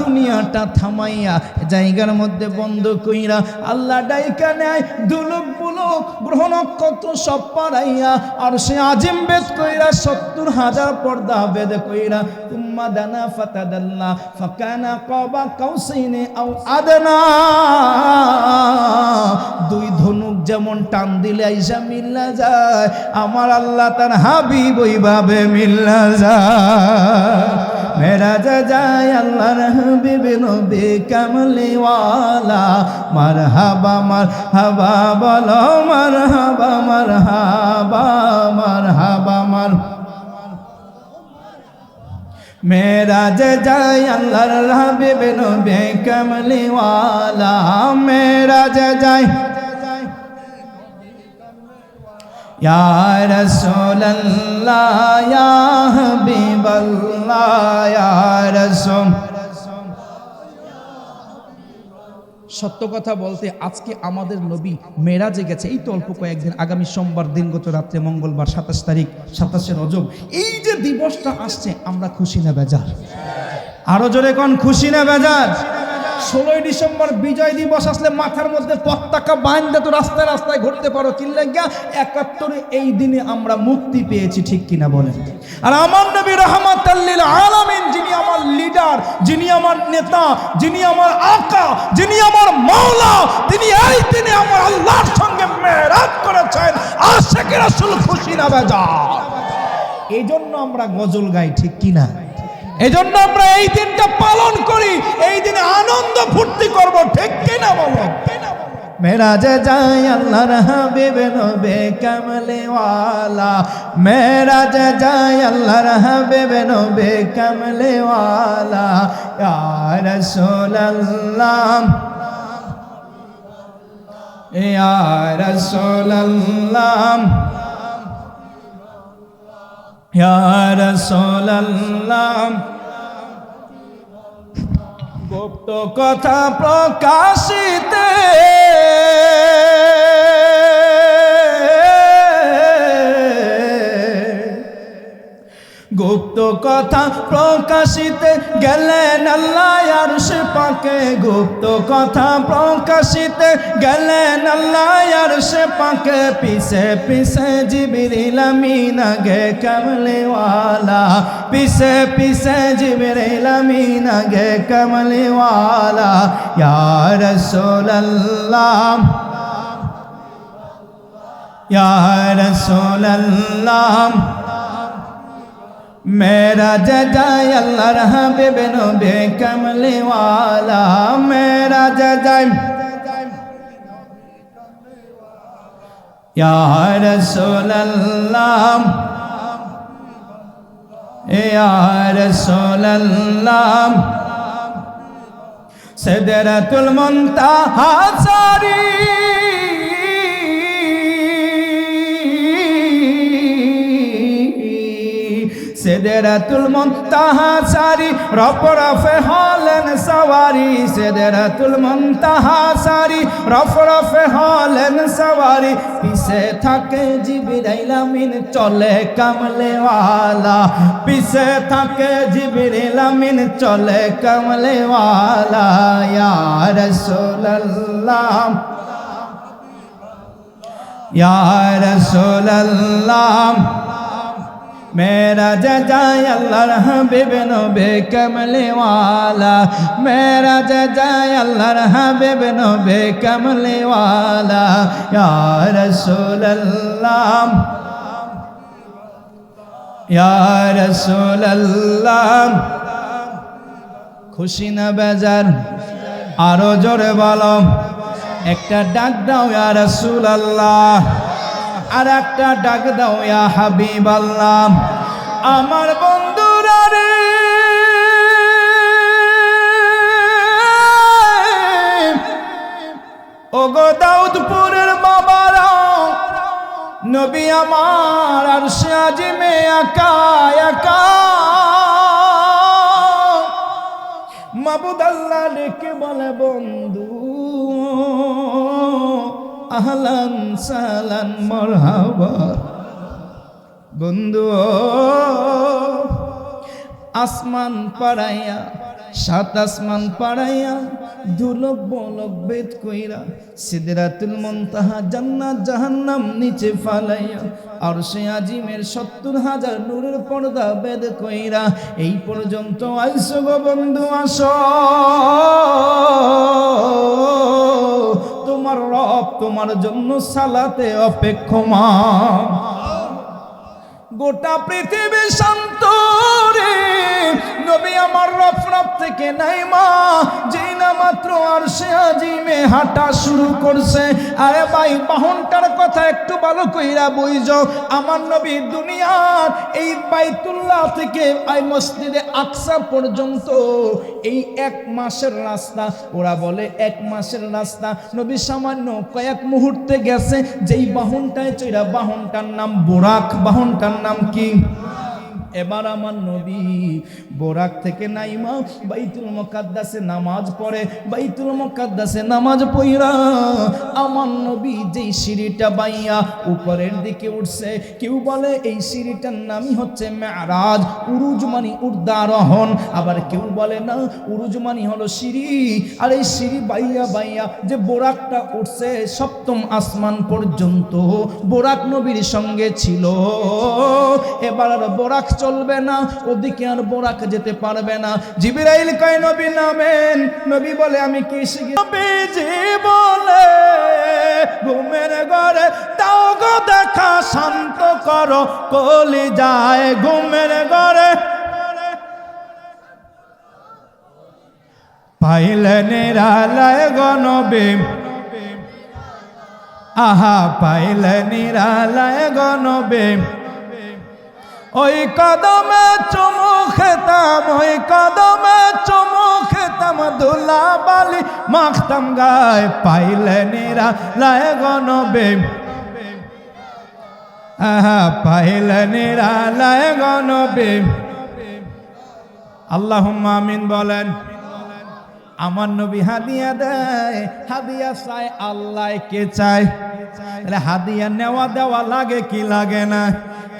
দুনিয়াটা থামাইয়া জায়গার মধ্যে বন্ধ কইরা আল্লাহ ডাইকা নেয়, দুলুক বুলুক গ্রহ নক্ষত্র সব পারাইয়া আর সে আজিম বেদ কইরা 70,000 পর্দা বেদ কইরা তুম্মা দানা ফাতাদাল্লা ফাকানা কাবা কাউসাইনি আও আদনা। দুই ধনুক যেমন টান দিলে আইসা মিল্লা যায়, আমার আল্লাহ তার হাবিব ওইভাবে মিল্লা যায়। মেরাজ যায় আল্লাহর হাবিব নবী কামলিওয়ালা, মারহাবা মারহাবা বলো মারহাবা মারহাবা মারহাবা মার। মেরাজ যায় আল্লাহর হাবিব নবী কামলিওয়ালা, মেরাজ যায় ইয়া রাসূলুল্লাহ ইয়া হাবিবাল্লাহ ইয়া রাসূল। সত্য কথা বলতে আজকে আমাদের নবী মেরাজে গেছে, এই তো অল্প কয়েকদিন, আগামী সোমবার দিনগত রাত্রে মঙ্গলবার 27 তারিখ 27শে রজব। এই যে দিবসটা আসছে আমরা খুশি না বেজার? আরো জোরে কোন খুশি না বেজার? 16ই ডিসেম্বর বিজয় দিবস আসলে মাথার মধ্যে পতাকা বাঁধতে তো রাস্তায় রাস্তায় ঘুরতে পারো, কি লাগা 71 এই দিনে আমরা মুক্তি পেয়েছি, ঠিক কিনা বলেন? আর আমার নবী রাহমাতাল লিল আলামিন, যিনি আমার লিডার, যিনি আমার নেতা, যিনি আমার আকা, যিনি আমার মাওলা, তিনি এই দিনে আমার আল্লাহর সঙ্গে মেরাজ করেছেন। আশিক রাসূল খুশি না বেজার, এই জন্য আমরা গজল গাই, ঠিক কিনা? এই জন্য আমরা এই দিনটা পালন করি, এই দিনে আনন্দ ফুর্তি করব, ঠিক কিনা বলো? মেরাজে যায় আল্লাহর হাবিব নবী কামলে ওয়ালা, মেরাজে যায় আল্লাহর হাবিব নবী কামলে ওয়ালা, ইয়া রাসূলুল্লাহ ইয়া রাসূলুল্লাহ ইয়া রাসূলুল্লাহ। গুপ্ত কথা প্রকাশিতে গুপ্ত কথা প্রকাশিতে গেলেন আল্লাহ আরশ পাকে, গুপ্ত কথা প্রকাশিতে গেলেন আল্লাহ আরশ পাকে, পিছে পিছে জিবরিল আমিন আগে কামলে ওয়ালা, পিছে পিছে জিবরিল আমিন আগে কামলে ওয়ালা, ইয়া রাসূলুল্লাহ ইয়া রাসূলুল্লাহ। মেরাজ যায় আল্লাহর হাবিব নবী কামলে ওয়ালা, মেরাজ যায় ইয়া রাসূলুল্লাহ ইয়া রাসূলুল্লাহ। সিদরাতুল মুনতাহা সারি সিদরাতুল মুনতাহা সারি রফরফে হলেন সওয়ারি, সিদরাতুল মুনতাহা সারি রফরফে হলেন সওয়ারি, পিছে থাকে জিবরাইল আমিন চলে কামলে ওয়ালা, পিছে থাকে জিবরাইল আমিন চলে কামলে ওয়ালা, ইয়া রাসূলুল্লাহ ইয়া রাসূলুল্লাহ। মেরাজ যায় আল্লাহর হাবিব নবী কামলে ওয়ালা, মেরাজ যায় আল্লাহর হাবিব নবী কামলে ওয়ালা, ইয়া রাসূলুল্লাহ ইয়া রাসূলুল্লাহ। খুশি না বেজার? আরো জোরে বলো, একটা ডাক দাও ইয়া রাসূলুল্লাহ, আর একটা ডাক দাও ইয়া হাবিবাল্লাহ। আমার বন্ধুরা রে, ওগো দাউদপুরের বাবারা, নবী আমার আরশে আজিমে একা একা, মাবুদ আল্লাহ ডেকে বলে বন্ধু আহলান সালান মারহাবা। বন্ধু আসমান পাড়াইয়া, সাত আসমান পাড়াইয়া, দুলক বলক বেদ কইরা, সিদরাতুল মুনতাহা জান্নাত জাহান্নাম নিচে ফালাইয়া, আরশে আজিমের ৭০,০০০ নূরের পর্দা বেদ কইরা এই পর্যন্ত আইসো গো বন্ধু, আসো তোমার রব তোমার জন্য সালাতে অপেক্ষমান। গোটা পৃথিবী শান্ত রে, নবী আমার রফরফ থেকে নাই মা, যেই না মাত্র আরশে আজিমে হাঁটা শুরু করছে। আরে ভাই, বাহনটার কথা একটু ভালো কইরা বুঝো। আমার নবী দুনিয়ার এই বাইতুল্লাহ থেকে এই মসজিদে আকসা পর্যন্ত এই ১ মাসের রাস্তা, ওরা বলে ১ মাসের রাস্তা, নবী সামান্য কয়েক মুহূর্তে গেছে। যেই বাহনটায় চড়া, বাহনটার নাম বুরাক, বাহনটার নাম কি? এবার আমার নবী বোরাক থেকে নাইমা বাইতুল মুকাদ্দাসে নামাজ পড়ে, বাইতুল মুকাদ্দাসে নামাজ পড়া আমার নবী যেই সিঁড়িটা বাইয়া উপরের দিকে উঠছে, কেউ বলে এই সিঁড়িটার নামই হচ্ছে মেরাজ, উরুজ মানে ঊর্ধ্বারোহণ, আবার কেউ বলে না উরুজ মানে হলো সিঁড়ি। আর এই সিঁড়ি বাইয়া বাইয়া যে বোরাকটা উঠছে সপ্তম আসমান পর্যন্ত, বোরাক নবীর সঙ্গে ছিল। এবার আর বোরাক চলবে না, ওদিকে আর বোরাক যেতে পারবে না। জিবরাইল কয় নবী নামেন, নবী বলে আমি কি শিখি, নবীজি বলে ঘুমের ঘরে তাও গো দেখা শান্ত করো কলি যায়, ঘুমের ঘরে পাইলে নিরালায় গো নবী, আহা পাইলে নিরালায় গো নবী, ওই কদমে চুমু খেতাম, ওই কদমে চুমু খেতাম, দুলা বালি মাখতাম গায়ে, পাইলে নিরালায় গো নবী, আহা পাইলে নিরালায় গো নবী। আল্লাহুম্মা আমিন বলেন। আমার নবী হাদিয়া দেয়, হাদিয়া চায়, আল্লাহ কে চায়? তাহলে হাদিয়া নেওয়া দেওয়া লাগে কি লাগে না?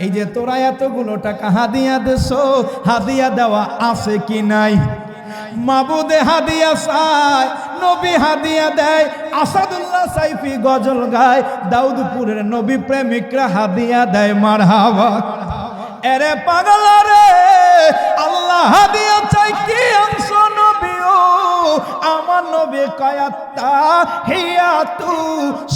এই যে তোরা এতগুলো টাকা হাদিয়া দেছো, হাদিয়া দেওয়া আছে কি নাই? মাবুদে হাদিয়া চায়, নবী হাদিয়া দেয়, আসাদুল্লাহ সাইফি গজল গায়, দাউদপুরের নবী প্রেমিকরা হাদিয়া দেয় মারহাবা। এরে পাগলা রে, আল্লাহ হাদিয়া চাই কি অংশ নবীও, আমার নবী কয়াত্তা হিয়া তু,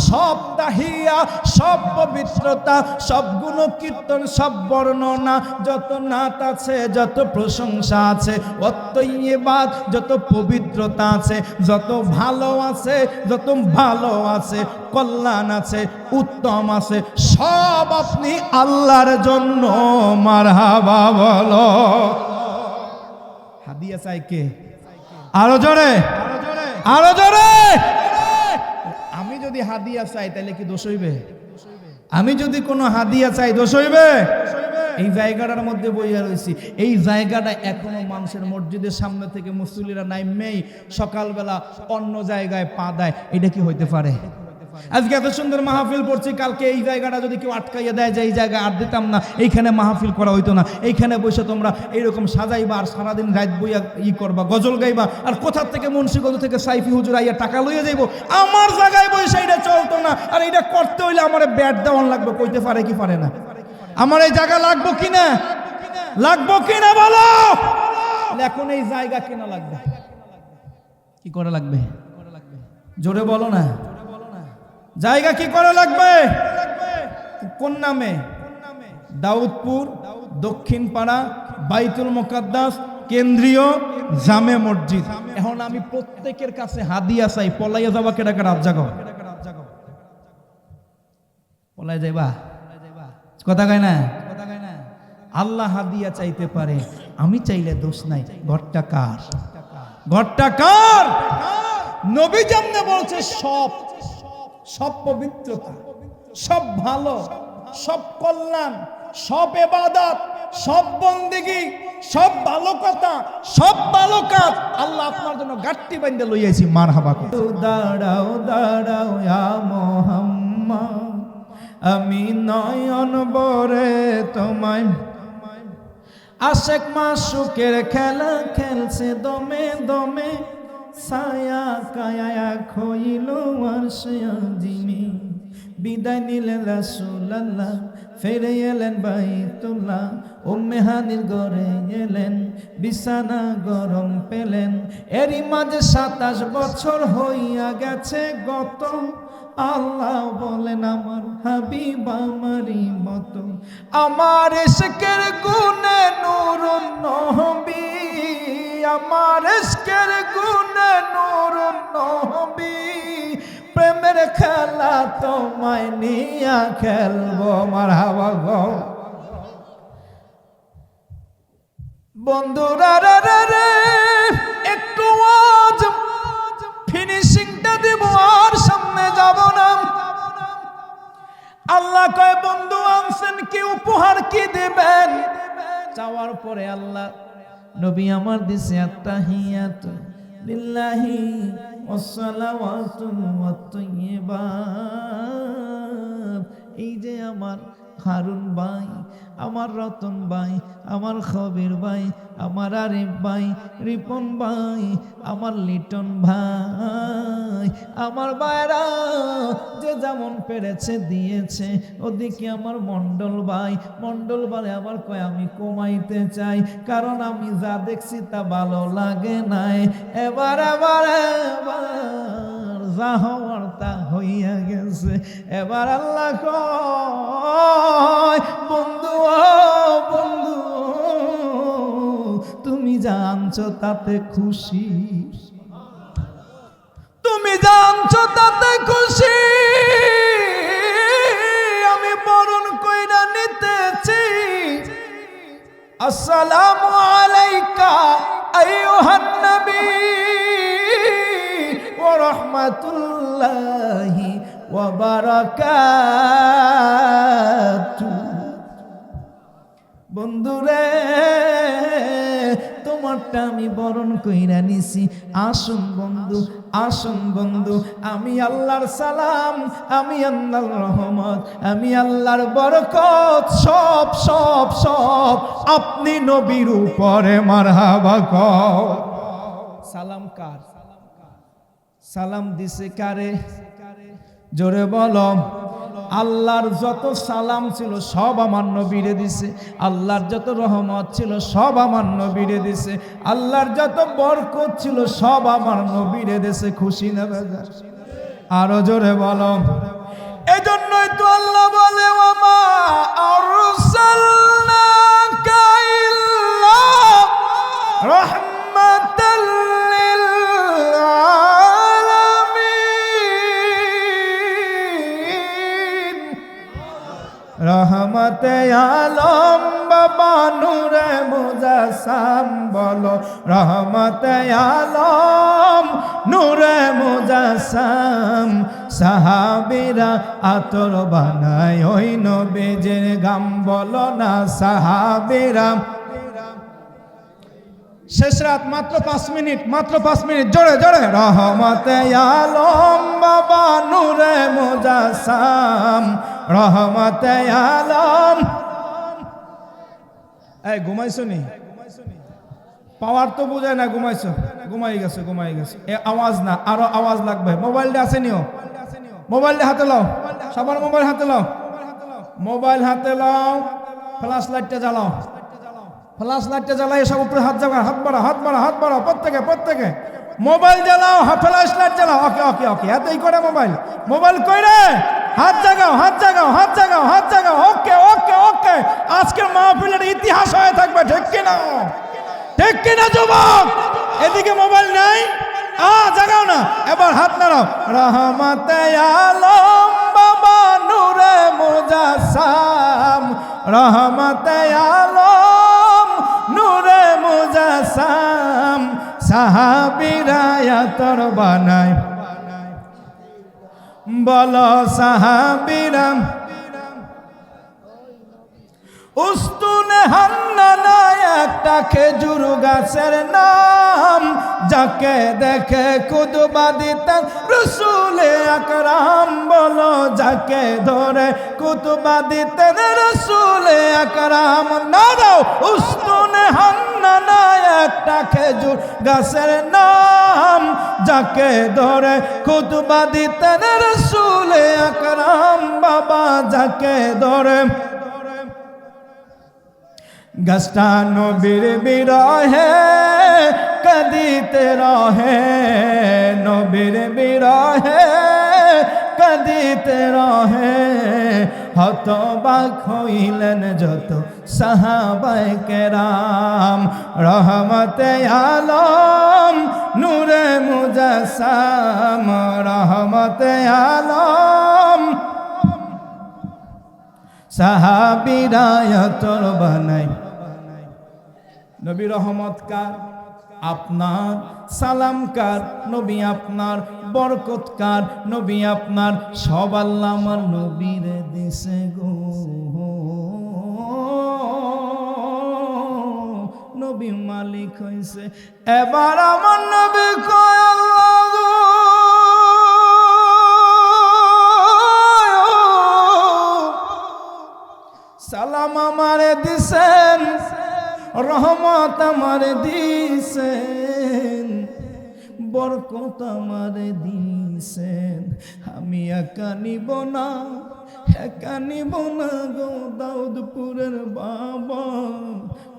সব তাহিয়া, সব পবিত্রতা, সব গুণ কীর্তন, সব বর্ণনা, যত নাত আছে, যত প্রশংসা আছে, অত্যইবাদ, যত পবিত্রতা আছে, যত ভালো আছে, যত ভালো আছে, কল্যাণ আছে, উত্তম আছে, সব আপনি আল্লাহর জন্য মারহাবা বলো। হাদিয়া চাই কে? আরো জোরে, আরো জোরে। আমি যদি হাদিয়া চাই তাহলে কি দোষ হইবে? আমি যদি কোনো হাদিয়া চাই দোষ হইবে? এই জায়গাটার মধ্যে বইয়া রয়েছি, এই জায়গাটা এখনো মানুষের মসজিদের সামনে থেকে মুসল্লিরা নাইমেই সকালবেলা অন্য জায়গায় পা দেয়। এটা কি হইতে পারে? আজকে এত সুন্দর মাহফিল পড়ছি, কালকে এই জায়গাটা যদি কেউ আটকাইয়া দেয় যে এই জায়গায় আর দিতাম না, এইখানে মাহফিল করা হইতো না, এইখানে বসে তোমরা এইরকম সাজাইবা আর সারাদিন রাত বইয়া করবা, গজল গাইবা, আর কোথা থেকে মুন্সিগঞ্জ থেকে সাইফি হুজুর আইয়া টাকা লইয়া যাইব, আমার জায়গায় বসে এটা চলতো না। আর এটা করতে হইলে আমার ব্যাট দেওয়ান লাগবে, কইতে পারে কি পারে না? আমার এই জায়গা লাগবো কিনা, লাগবো কিনা বলো? এখন এই জায়গা কেনা লাগবে, কি করে লাগবে? জোরে বলো না, জায়গা কি করে লাগবে? কোন নামে? দাউদপুর দক্ষিণ পাড়া বাইতুল মুকাদ্দাস কেন্দ্রীয় জামে মসজিদ। এখন আমি প্রত্যেকের কাছে হাদিয়া চাই, পলাইয়া যাবা কেডা কেডা? জাগো, পলাই যাইবা? কথা কয় না? আল্লাহ হাদিয়া চাইতে পারে, আমি চাইলে দোষ নাই। ঘরটা কার? ঘরটা কার? নবী যেমনে বলছে সব, সব পবিত্রতা, সব ভালো, সব কল্যাণ, সব ইবাদত, সব বন্দেগী, সব ভালো কথা, সব ভালো কাজ আল্লাহ আপনার জন্য গাট্টি বান্ধে লইয়াছি। মারহাবা। দাঁড়াও দাঁড়াও ইয়া মুহাম্মদ, আমি নয়ন বরে তোমায়, আশেক মাসুকের খেলা খেলছে দমে দমে, ছায়া কায়া খইল আরশে আজিমে, বিদায় নিলেন রাসূলুল্লাহ, ফিরে এলেন বাইতুল্লাহ, উম্মে হানির ঘরে এলেন, বিছানা গরম পেলেন। এরই মাঝে 27 বছর হইয়া গেছে গত, আল্লাহ বলেন আমার হাবিব আমারই মতো, আমার ইশকের গুণে নূরুন নবী, আমার ইশকের গুণে নূরুন নবী, প্রেমের খেলা তোমায় নিয়া খেলবো। মারহাবা গো বন্ধুরা, রে একটু আজ ফিনিশিংটা দিব, আর সামনে যাব না। আল্লাহ কয় বন্ধু আনছেন কি উপহার কি দিবেন? চাওয়ার পরে আল্লাহ নবী আমার দিছে আত্তাহিয়াতু লিল্লাহি ওয়াসসালাওয়াতু ওয়াত-তাইয়্যিবাত। এই যে আমার হারুন ভাই, আমার রতন ভাই, আমার খবির ভাই, আমার আরিফ ভাই, রিপন ভাই, আমার লিটন ভাই, আমার ভাইরা যে যেমন পেরেছে দিয়েছে। ওদিকে আমার মন্ডল ভাই আবার কয় আমি কমাইতে চাই, কারণ আমি যা দেখছি তা ভালো লাগে নাই। এবার যা হওয়ার তা হইয়া গেছে। এবার আল্লাহ কয় বন্ধু বন্ধু, তুমি জানছো তাতে খুশি, তুমি জানছো তাতে খুশি, আমি বরণ কইরা নিতেছি। আসসালামু আলাইকা আইয়ুহান নবী ওয়া রাহমাতুল্লাহি ওয়া বারাকাতুহু। বন্ধুরে তোমারটা আমি বরণ কইরা নিছি। আসুন বন্ধু, আসুন বন্ধু, আমি আল্লাহর সালাম, আমি আল্লাহর রহমত, আমি আল্লাহর বরকত সব সব সব আপনি নবীর উপরে মারহাবা কও। সালাম কার? সালাম দিছে কারে? জোরে বলো। আল্লাহর যত সালাম ছিল সব আমার নবীরে দিছে, আল্লাহর যত রহমত ছিল সব আমার নবীরে দিছে, আল্লাহর যত বরকত ছিল সব আমার নবীরে দিছে। খুশি না বাজার? আরো জোরে বলো। এজন্যই তো আল্লাহ বলে ওয়ামা আরসালনাকা ইল্লা রাহমাতাল লিল আলামিন। রহমতে আলম বাবা নূরে মুজাসসাম বলো, রহমতে আলম নূরে মুজাসসাম। সাহাবীরা আতর বানায় ওই নবীজির গাম, বলো না সাহাবীরা। শেষ রাত, মাত্র 5 মিনিট, মাত্র 5 মিনিট, জোরে জোরে। রহমতে আলম বাবা নূরে মুজাসসাম, রহমতে আলম। এই ঘুমাইছো নি? পাওয়ার তো বুঝায় না, ঘুমাইছো? ঘুমাই গেছে, ঘুমাই গেছে। এ আওয়াজ না, আরো আওয়াজ লাগবে। মোবাইলটা আছে নিও, মোবাইলটা হাতে লাও, সবার মোবাইল হাতে লাও, মোবাইল হাতে লাও। ফ্ল্যাশ লাইটটা জ্বালাও, ফ্ল্যাশ লাইটটা জ্বালাই সব উপরে হাত জাগাও, হাত বাড়া, হাত বাড়া, হাত বাড়া, প্রত্যেকে মোবাইল জ্বালাও, ফ্ল্যাশ লাইট জ্বালাও। ওকে ওকে ওকে, এতই করে মোবাইল, মোবাইল কই রে? হাত জাগাও, হাত জাগাও, হাত জাগাও, হাত জাগাও। ওকে ওকে ওকে, আজকের মাহফিলের ইতিহাস হয়ে থাকবে। ঠিক কিনা? ঠিক কিনা যুবক? এদিকে মোবাইল নাই, জাগাও না, এবার হাত নাড়াও। রহমতে আলম বাবা নূরে মুজাসসাম, রহমতে আলম নূরে মুজাসসাম। সাহাবীরা আতর বানায়, বলো সাহাবীরা। উস্তুনে হান্নানা একটা খেজুর গাছের নাম, যাকে দেখে কুতুবা দিতেন রাসূলে আকরাম। বলো যাকে ধরে কুতুবা দিতেন রাসূলে আকরাম। না দাও। উস্তুনে হান্নানা একটা খেজুর গাছের নাম, যাকে ধরে কুতুবা দিতেন রাসূলে আকরাম। বাবা যাকে ধরে গাছটা নবীর বিরহে কাঁদিতে রহে, নবীর বিরহে কাঁদিতে রহে। হতবাক হইলেন যত সাহাবায়ে কেরাম। রহমতে আলম নূরে মুজাসসাম, রহমতে আলম। সাহাবীরা আতর বানায়। নবী রহমত কার? আপনার। সালাম কার? নবী আপনার। বরকত কার? নবী আপনার। সব আল্লাহ আমার নবীরে দিছে গো। নবী মালিক হইছে। এবার আমার নবী কয় আল্লাহ সালাম আমারে দিছেন, রহমত আমারে দিছেন, বরকত আমারে দিছেন, আমি একা নিব না, একা নিব না গো দাউদপুরের বাবা।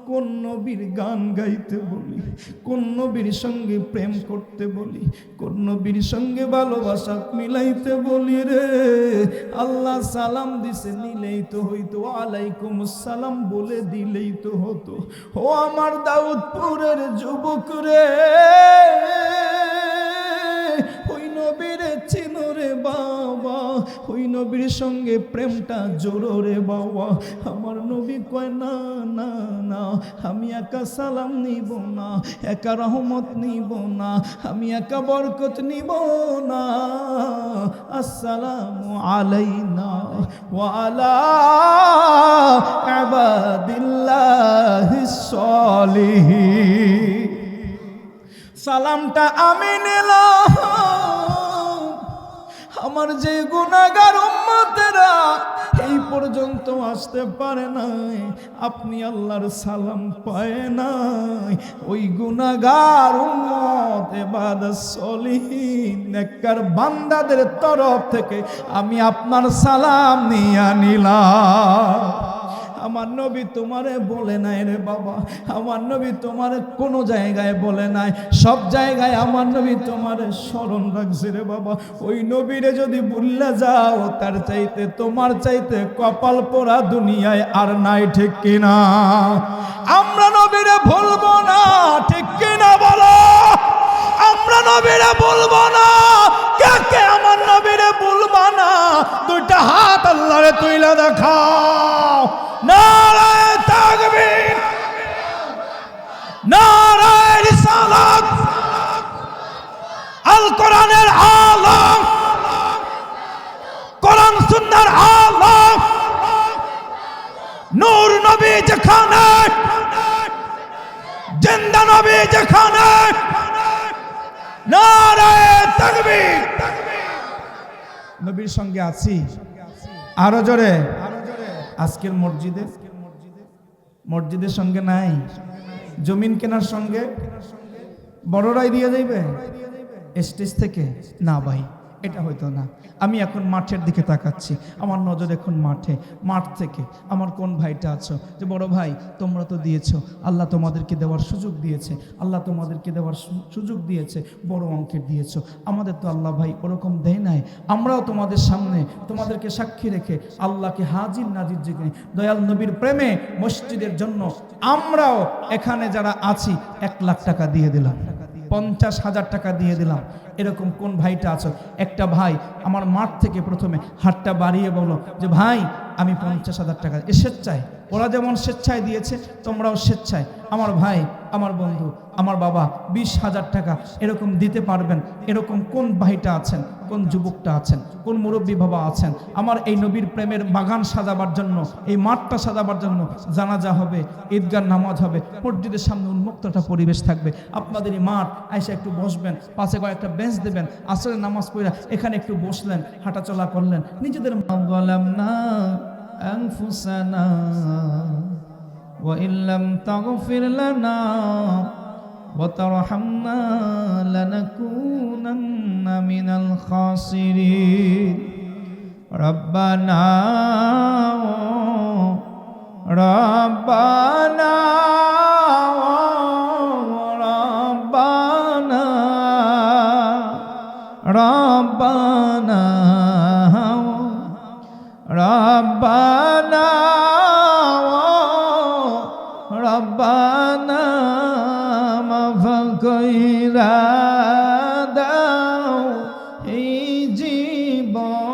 কোন নবীর গান গাইতে বলি, কোন নবীর সঙ্গে প্রেম করতে বলি, কোন নবীর সঙ্গে ভালোবাসা মিলাইতে বলি রে। আল্লাহ সালাম দিছে, নিলেই তো হইতো, আলাইকুম সালাম বলে দিলেই তো হতো। ও আমার দাউদপুরের যুবক রে, ওই নবীর চিনো রে বাবা, ওই নবীর সঙ্গে প্রেমটা জোড়ো রে বাবা। আমার নবী কয় না না না, আমি একা সালাম নিব না, একা রহমত নিব না, আমি একা বরকত নিব না। আসসালামু আলাইনা ওয়া আলা ইবাদিল্লাহিস সালিহিন। সালামটা আমি নিলাম, আমার যে গুনাহগার উম্মতেরা এই পর্যন্ত আসতে পারে নাই, আপনি আল্লাহর সালাম পায় নাই, ওই গুনাহগার উম্মত ইবাদাত সলিহিন নেককার বান্দাদের তরফ থেকে আমি আপনার সালাম নিয়ে নিলাম। আমার নবী তোমারে বলে নাই রে বাবা, আমার নবী তোমারে কোনো জায়গায় বলে নাই, সব জায়গায় আমার নবী তোমারে স্মরণ রাখছে রে বাবা। ওই নবীরে যদি ভুলে যাও, তার চাইতে তোমার চাইতে কপাল পোড়া দুনিয়ায় আর নাই, ঠিক কিনা? আমরা নবীরে ভুলবো না, ঠিক কিনা বলো? আমরা নবীরে ভুলবো না। কে কে আমার নবীরে ভুলবা না? দুইটা হাত আল্লাহরে তুইলা দেখাও। নারায়ে তাকবীর, নারায়ে রিসালাত, আল কোরআনের আলম, কোরআন সুন্নাহর আলম, নূর নবী যেখানে, জিন্দা নবী যেখানে, নারায়ে তাকবীর। নবীর সঙ্গে আছি, আরো জোরে। আজকের মসজিদের সঙ্গে নাই, জমিন কেনার সঙ্গে বড়রাই দিয়ে যাইবে স্টেজ থেকে, না ভাই এটা হয়তো না। আমি এখন মাঠের দিকে তাকাচ্ছি, আমার নজর এখন মাঠ থেকে আমার কোন ভাইটা আছো যে বড় ভাই তোমরা তো দিয়েছো, আল্লাহ তোমাদেরকে দেওয়ার সুযোগ দিয়েছে, আল্লাহ তোমাদেরকে দেওয়ার সুযোগ দিয়েছে, বড় অঙ্কের দিয়েছো। আমাদের তো আল্লাহ ভাই ওরকম দেয় নাই। আমরাও তোমাদের সামনে তোমাদেরকে সাক্ষী রেখে আল্লাহকে হাজির নাজির জেগে দয়াল নবীর প্রেমে মসজিদের জন্য আমরাও এখানে যারা আছি 1 লাখ টাকা দিয়ে দিলাম, 50,000 টাকা দিয়ে দিলাম। এরকম কোন ভাইটা আছো? একটা ভাই আমার মাঠ থেকে প্রথমে হাতটা বাড়িয়ে বলো যে ভাই আমি 50,000 টাকা স্বেচ্ছায়, ওরা যেমন স্বেচ্ছায় দিয়েছে তোমরাও স্বেচ্ছায়, আমার ভাই, আমার বন্ধু, আমার বাবা 20,000 টাকা এরকম দিতে পারবেন। এরকম কোন ভাইটা আছেন, কোন যুবকটা আছেন, কোন মুরব্বী বাবা আছেন? আমার এই নবীর প্রেমের বাগান সাজাবার জন্য, এই মাঠটা সাজাবার জন্য জানাজা হবে, ঈদগাহ নামাজ হবে, মসজিদের সামনে উন্মুক্ত একটা পরিবেশ থাকবে। আপনাদের এই মাঠ আইসা একটু বসবেন, পাশে কয়েকটা বেঞ্চ দেবেন, আসরের নামাজ পড়া এখানে একটু বসলেন, হাঁটাচলা করলেন, নিজেদের বললাম না আনফুসানা ওয়া ইল্লাম তাগফির লানা ওয়া তারহামনা লানাকুনান্না মিনাল খাসিরিন রব্বানা রব্বানা রব্বানা রব্বানা রব্বানা রব্বানা মাফ কইরা দাও এই জীবনের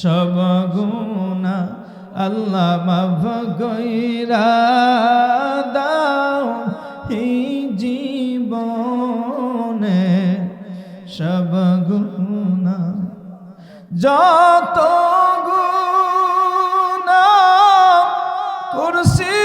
সব গুনাহ আল্লাহ মাফ কইরা দাও এই জীবনের সব গুনাহ যত গুনাহ করছি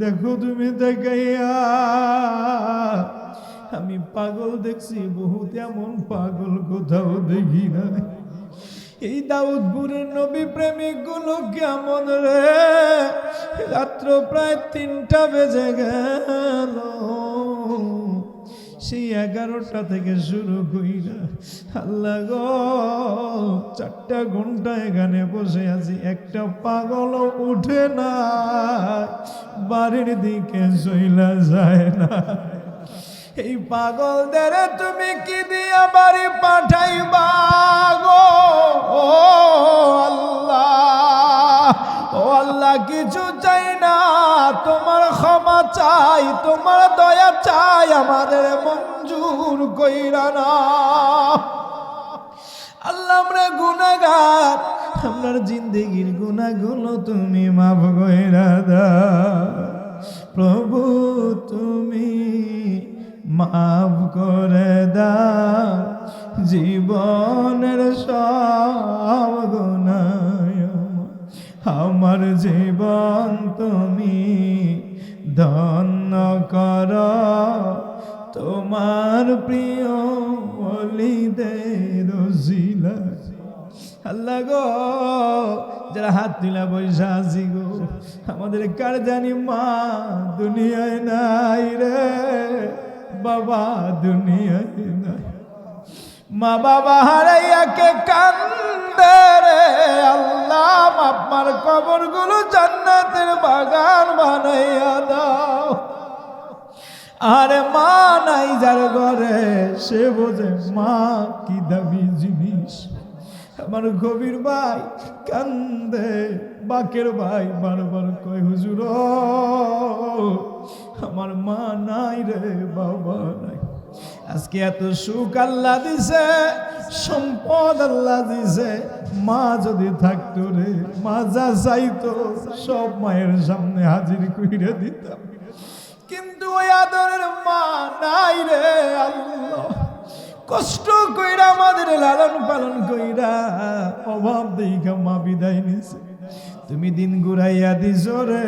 দেখো তুমি দেখাইয়া, আমি পাগল দেখছি বহুত, এমন পাগল কোথাও দেখি না। এই দাউদপুরের নবী প্রেমিক গুলো কেমন রে, রাত্র প্রায় 3টা বেজে গেল, সেই 11টা থেকে শুরু কইরা আল্লাহ গো 4টা ঘন্টা এখানে বসে আছি, একটা পাগলও উঠে না, বাড়ির দিকে চইলা যায় না। এই পাগলদের তুমি কি দিয়া বাড়ি পাঠাইবা গো? ও আল্লাহ, ও আল্লাহ, কিছু চাই না, তোমার ক্ষমা চাই, তোমার দয়া চাই, আমাদের মঞ্জুর কইরা না। আল্লাহ আমরা গুনাহগার, আমার জিন্দেগির গুনাহগুলো তুমি মাফ কইরা দাও প্রভু, তুমি মাফ করে দাও জীবনের সব গুনাহ, আমার জীবন তুমি ধন্য কর, তোমার প্রিয় ওলিদের ওসিলা। আল্লাহ গো, যারা হাত তুলা বৈশা আছি গো, আমাদের কার জানি মা দুনিয়ায় নাই রে, বাবা দুনিয়ায় নাই, মা বাবা হারাইয়াকে কান্দে রে। আল্লাহ আপনার কবরগুলো জান্নাতের বাগান বানাইয়া দাও। আরে মা নাই যার ঘরে, সে বোঝে মা কি দামি জিনিস। আমার গভীর ভাই কান্দে, বাকের ভাই বারবার কয় হুজুর আমার মা নাই রে, বাবা নাই। আজকে এত সুখ আল্লাহ দিছে, সম্পদ আল্লাহ দিছে, মা যদি থাকতো রে, মা যা চাইতো সব মায়ের সামনে হাজির কইরা দিতাম, কিন্তু ওই আদরের মা নাই রে। আল্লাহ কষ্ট কইরা আমাদের লালন পালন কইরা অভাব দেইখা মা বিদায় নিছে, তুমি দিন ঘুরাইয়া দিছ রে,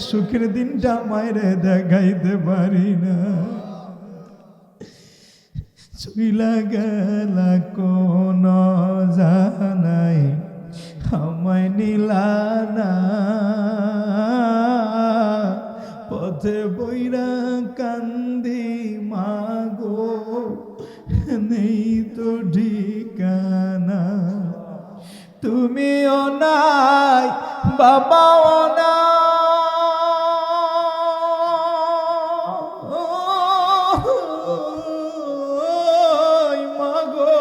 সুখের দিনটা মায়েরে দেখাইতে পারি না। চইলা গেলা কোন জানাই, আমায় নিলা না, পথে বইরা কান্দি মাগো, নেই তো ঠিকানা, তুমিও নাই বাবাও না, মাগো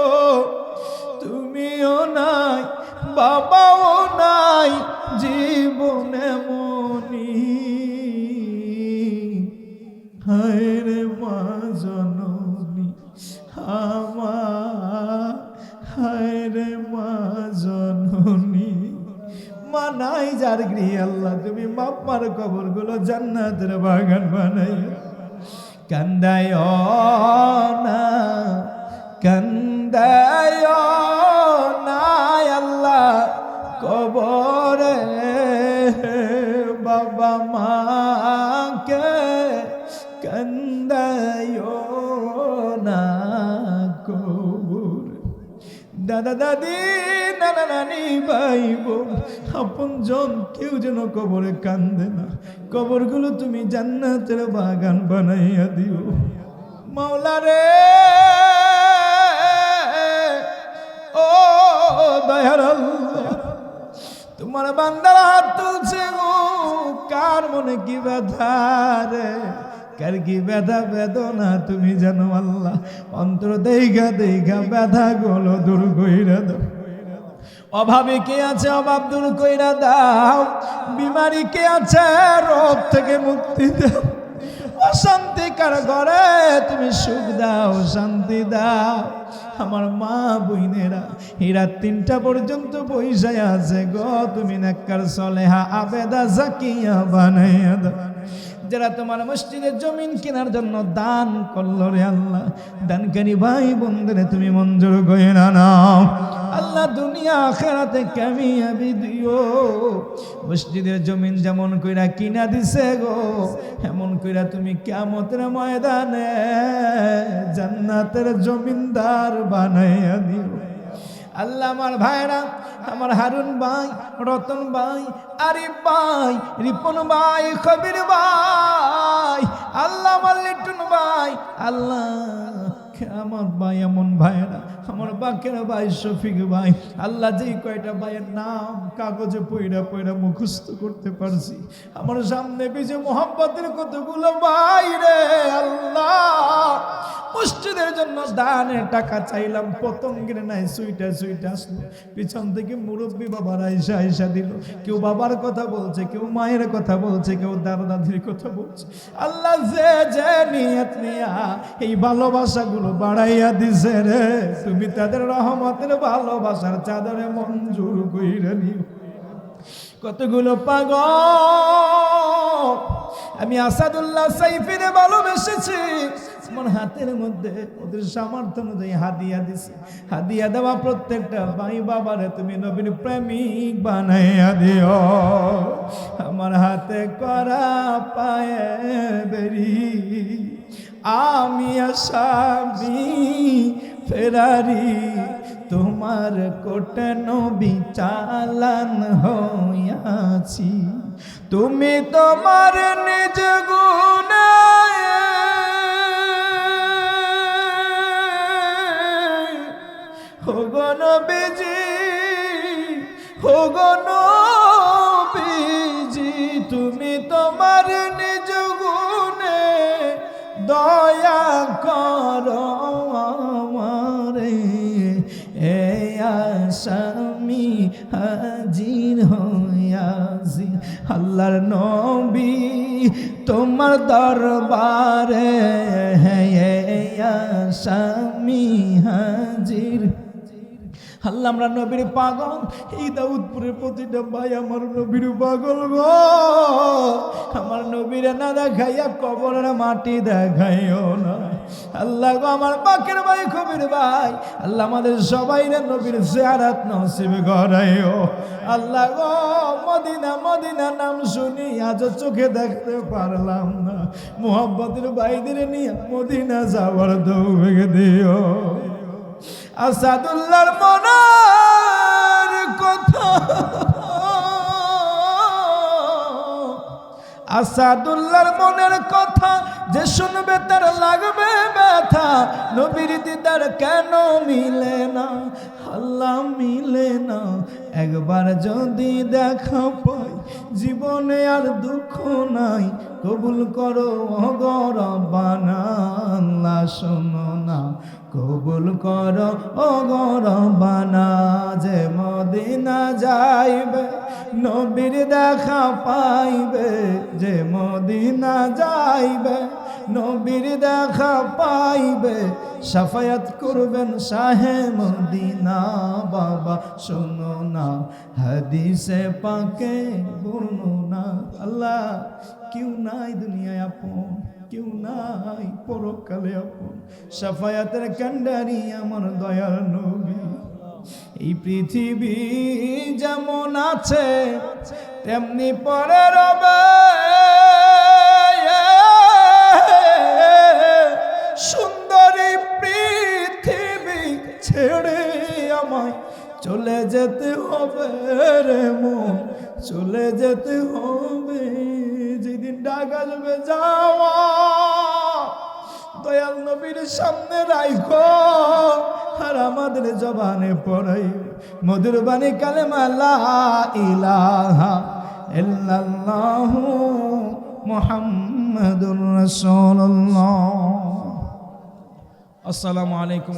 তুমিও নাই বাবাও নাই, জীবনে মনি হায় রে মা জননী আমার, হায় রে মা জননী। মা নাই যার গৃহে আল্লাহ তুমি বাপ্পার কবরগুলো জান্নাতের বাগান বানাই, কান্দায় না, কান্দায় না আল্লাহ কবরে, বাবা মাকে কান্দায় না কবর, দাদা দাদি নানা নানি ভাই বোন আপন জন কেউ যেন কবরে কান্দে না, কবরগুলো তুমি জান্নাতের বাগান বানাইয়া দিও মাওলা রে। ও দয়ার আল্লাহ, তোমার বান্দারা হাত তুলছে গো, কার মনে কি ব্যথা রে, কার কি ব্যথা বেদনা তুমি জানো আল্লাহ, অন্তর দেইগা দেইগা ব্যথা গুলো দূর কইরা দাও, অভাবে কে আছে অভাব দূর কইরা দাও, বিমারি কে আছে রোগ থেকে মুক্তি দাও, অশান্তি কার ঘরে তুমি সুখ দাও, শান্তি দাও। আমার মা বইনেরা এই রাত 3টা পর্যন্ত বইসায় আছে গো, তুমি নেককার সলেহা আবেদা জাকিয়া বানাইয়া দাও, যারা তোমার মসজিদের জমিন কেনার জন্য দান করলো রে আল্লাহ, দানকারী ভাই বোনদের তুমি মঞ্জুর করে নাও আল্লাহ। দুনিয়া আখিরাতে কামিয়াবি দিও। মসজিদের জমিন যেমন কইরা কিনা দিছে গো, এমন কইরা তুমি কিয়ামতের ময়দানে জান্নাতের জমিনদার বানাইয়া দিও আল্লাহ। আমার ভাইরা, আমার হারুন ভাই, রতন ভাই, আরিফ ভাই, রিপন ভাই, কবির ভাই, আল্লাহ আমার লিটন ভাই, আল্লাহ আমার ভাই, এমন ভাইরা, আমার বাকের ভাই শফিক ভাই, আল্লাহ যেই কয়টা ভাইয়ের নাম কাগজে পয়রা পয়রা মুখস্থ করতে পারছি, আমার সামনে পিছে মোহাম্মতের কতগুলো ভাই রে আল্লাহ। মসজিদের জন্য দানের টাকা চাইলাম, পতঙ্গের নাই সুইটা সুইটা আসলো, পিছন থেকে মুরব্বী বাবার আইসা আইসা দিল। কেউ বাবার কথা বলছে, কেউ মায়ের কথা বলছে, কেউ দাদা দাদির কথা বলছে। আল্লাহ যে যে নিয়ত নিয়া এই ভালোবাসাগুলো বাড়াইয়া দিছে রে, তুমি তাদের রহমতের ভালোবাসার চাদরে মঞ্জুর কইরা নিও। কতগুলো পাগল আমি আসাদুল্লাহ সাইফিরে ভালোবেসেছি, আমার হাতের মধ্যে ওদের সামর্থ্য অনুযায়ী হাদিয়া দিছে। হাদিয়া দেওয়া প্রত্যেকটা ভাই বাবারে তুমি নবীর প্রেমিক বানাইয়া দিও। আমার হাতে করা পায়ে বেরি আমি আসামি ফেরারি, তোমার কোটে নবী চালান হইয়াছি। তুমি তোমার নিজ গুণে হোগো নবীজি, হোগো নবীজি, তুমি তোমার নিজ গুণে দয়া করো আমারে, এই আসামি হাজির হইয়াছি। আল্লাহর নবী তোমার দরবারে, এই আসামি হাজির। আল্লাহ আমরা নবীর পাগল, এই দাউদপুরের প্রতিটা ভাই আমার নবীর পাগল গো। আমার নবীর না দেখাইয়া কবরের মাটি দেখাইও না আল্লাহ গো। আমার পাকের ভাই কবির ভাই, আল্লাহ আমাদের সবাই নবীর জিয়ারত নসিব করাইও আল্লাহ গো। মদিনা মদিনা নাম শুনি আজ চোখে দেখতে পারলাম না, মুহাব্বতের ভাইদের নিয়ে মদিনা যাওয়ার দৌড় দিও। আসাদুল্লাহর মনের কথা, আসাদুল্লাহর মনের কথা যে শুনবে তার লাগবে ব্যথা। নবীর দিদার কেন মিলে না আল্লাহ, মিলে না। একবার যদি দেখা পাই জীবনে আর দুঃখ নাই, কবুল করো অগর বানা আল্লাহ, শোনো না কবুল করো অগর বানা। যে মদিনা যাইবে নবীর দেখা পাইবে, যে মদিনা যাইবে নবীর দেখা পাইবে, শাফায়াত করবেন শাহে মদিনা। বাবা শোনো না হাদিসে পাকে বর্ণনা, আল্লাহ কেউ নাই দুনিয়ায় আপন, কেউ নাই পরকালে আপন, শাফায়াতের কান্ডারি আমার দয়ার নবী। এই পৃথিবী যেমন আছে তেমনি পরে রবে, সুন্দরী পৃথিবী ছেড়ে আমায় চলে যেতে হবে রে মন, চলে যেতে হবে। যেদিন ডাক আসবে যাওয়া, দয়াল নবীর সামনে রাইখো আর আমাদের জবানে পড়াই মধুর বাণী কালেমা লা ইলাহা ইল্লাল্লাহু মুহাম্মাদুর রাসূলুল্লাহ। আসসালামু আলাইকুম।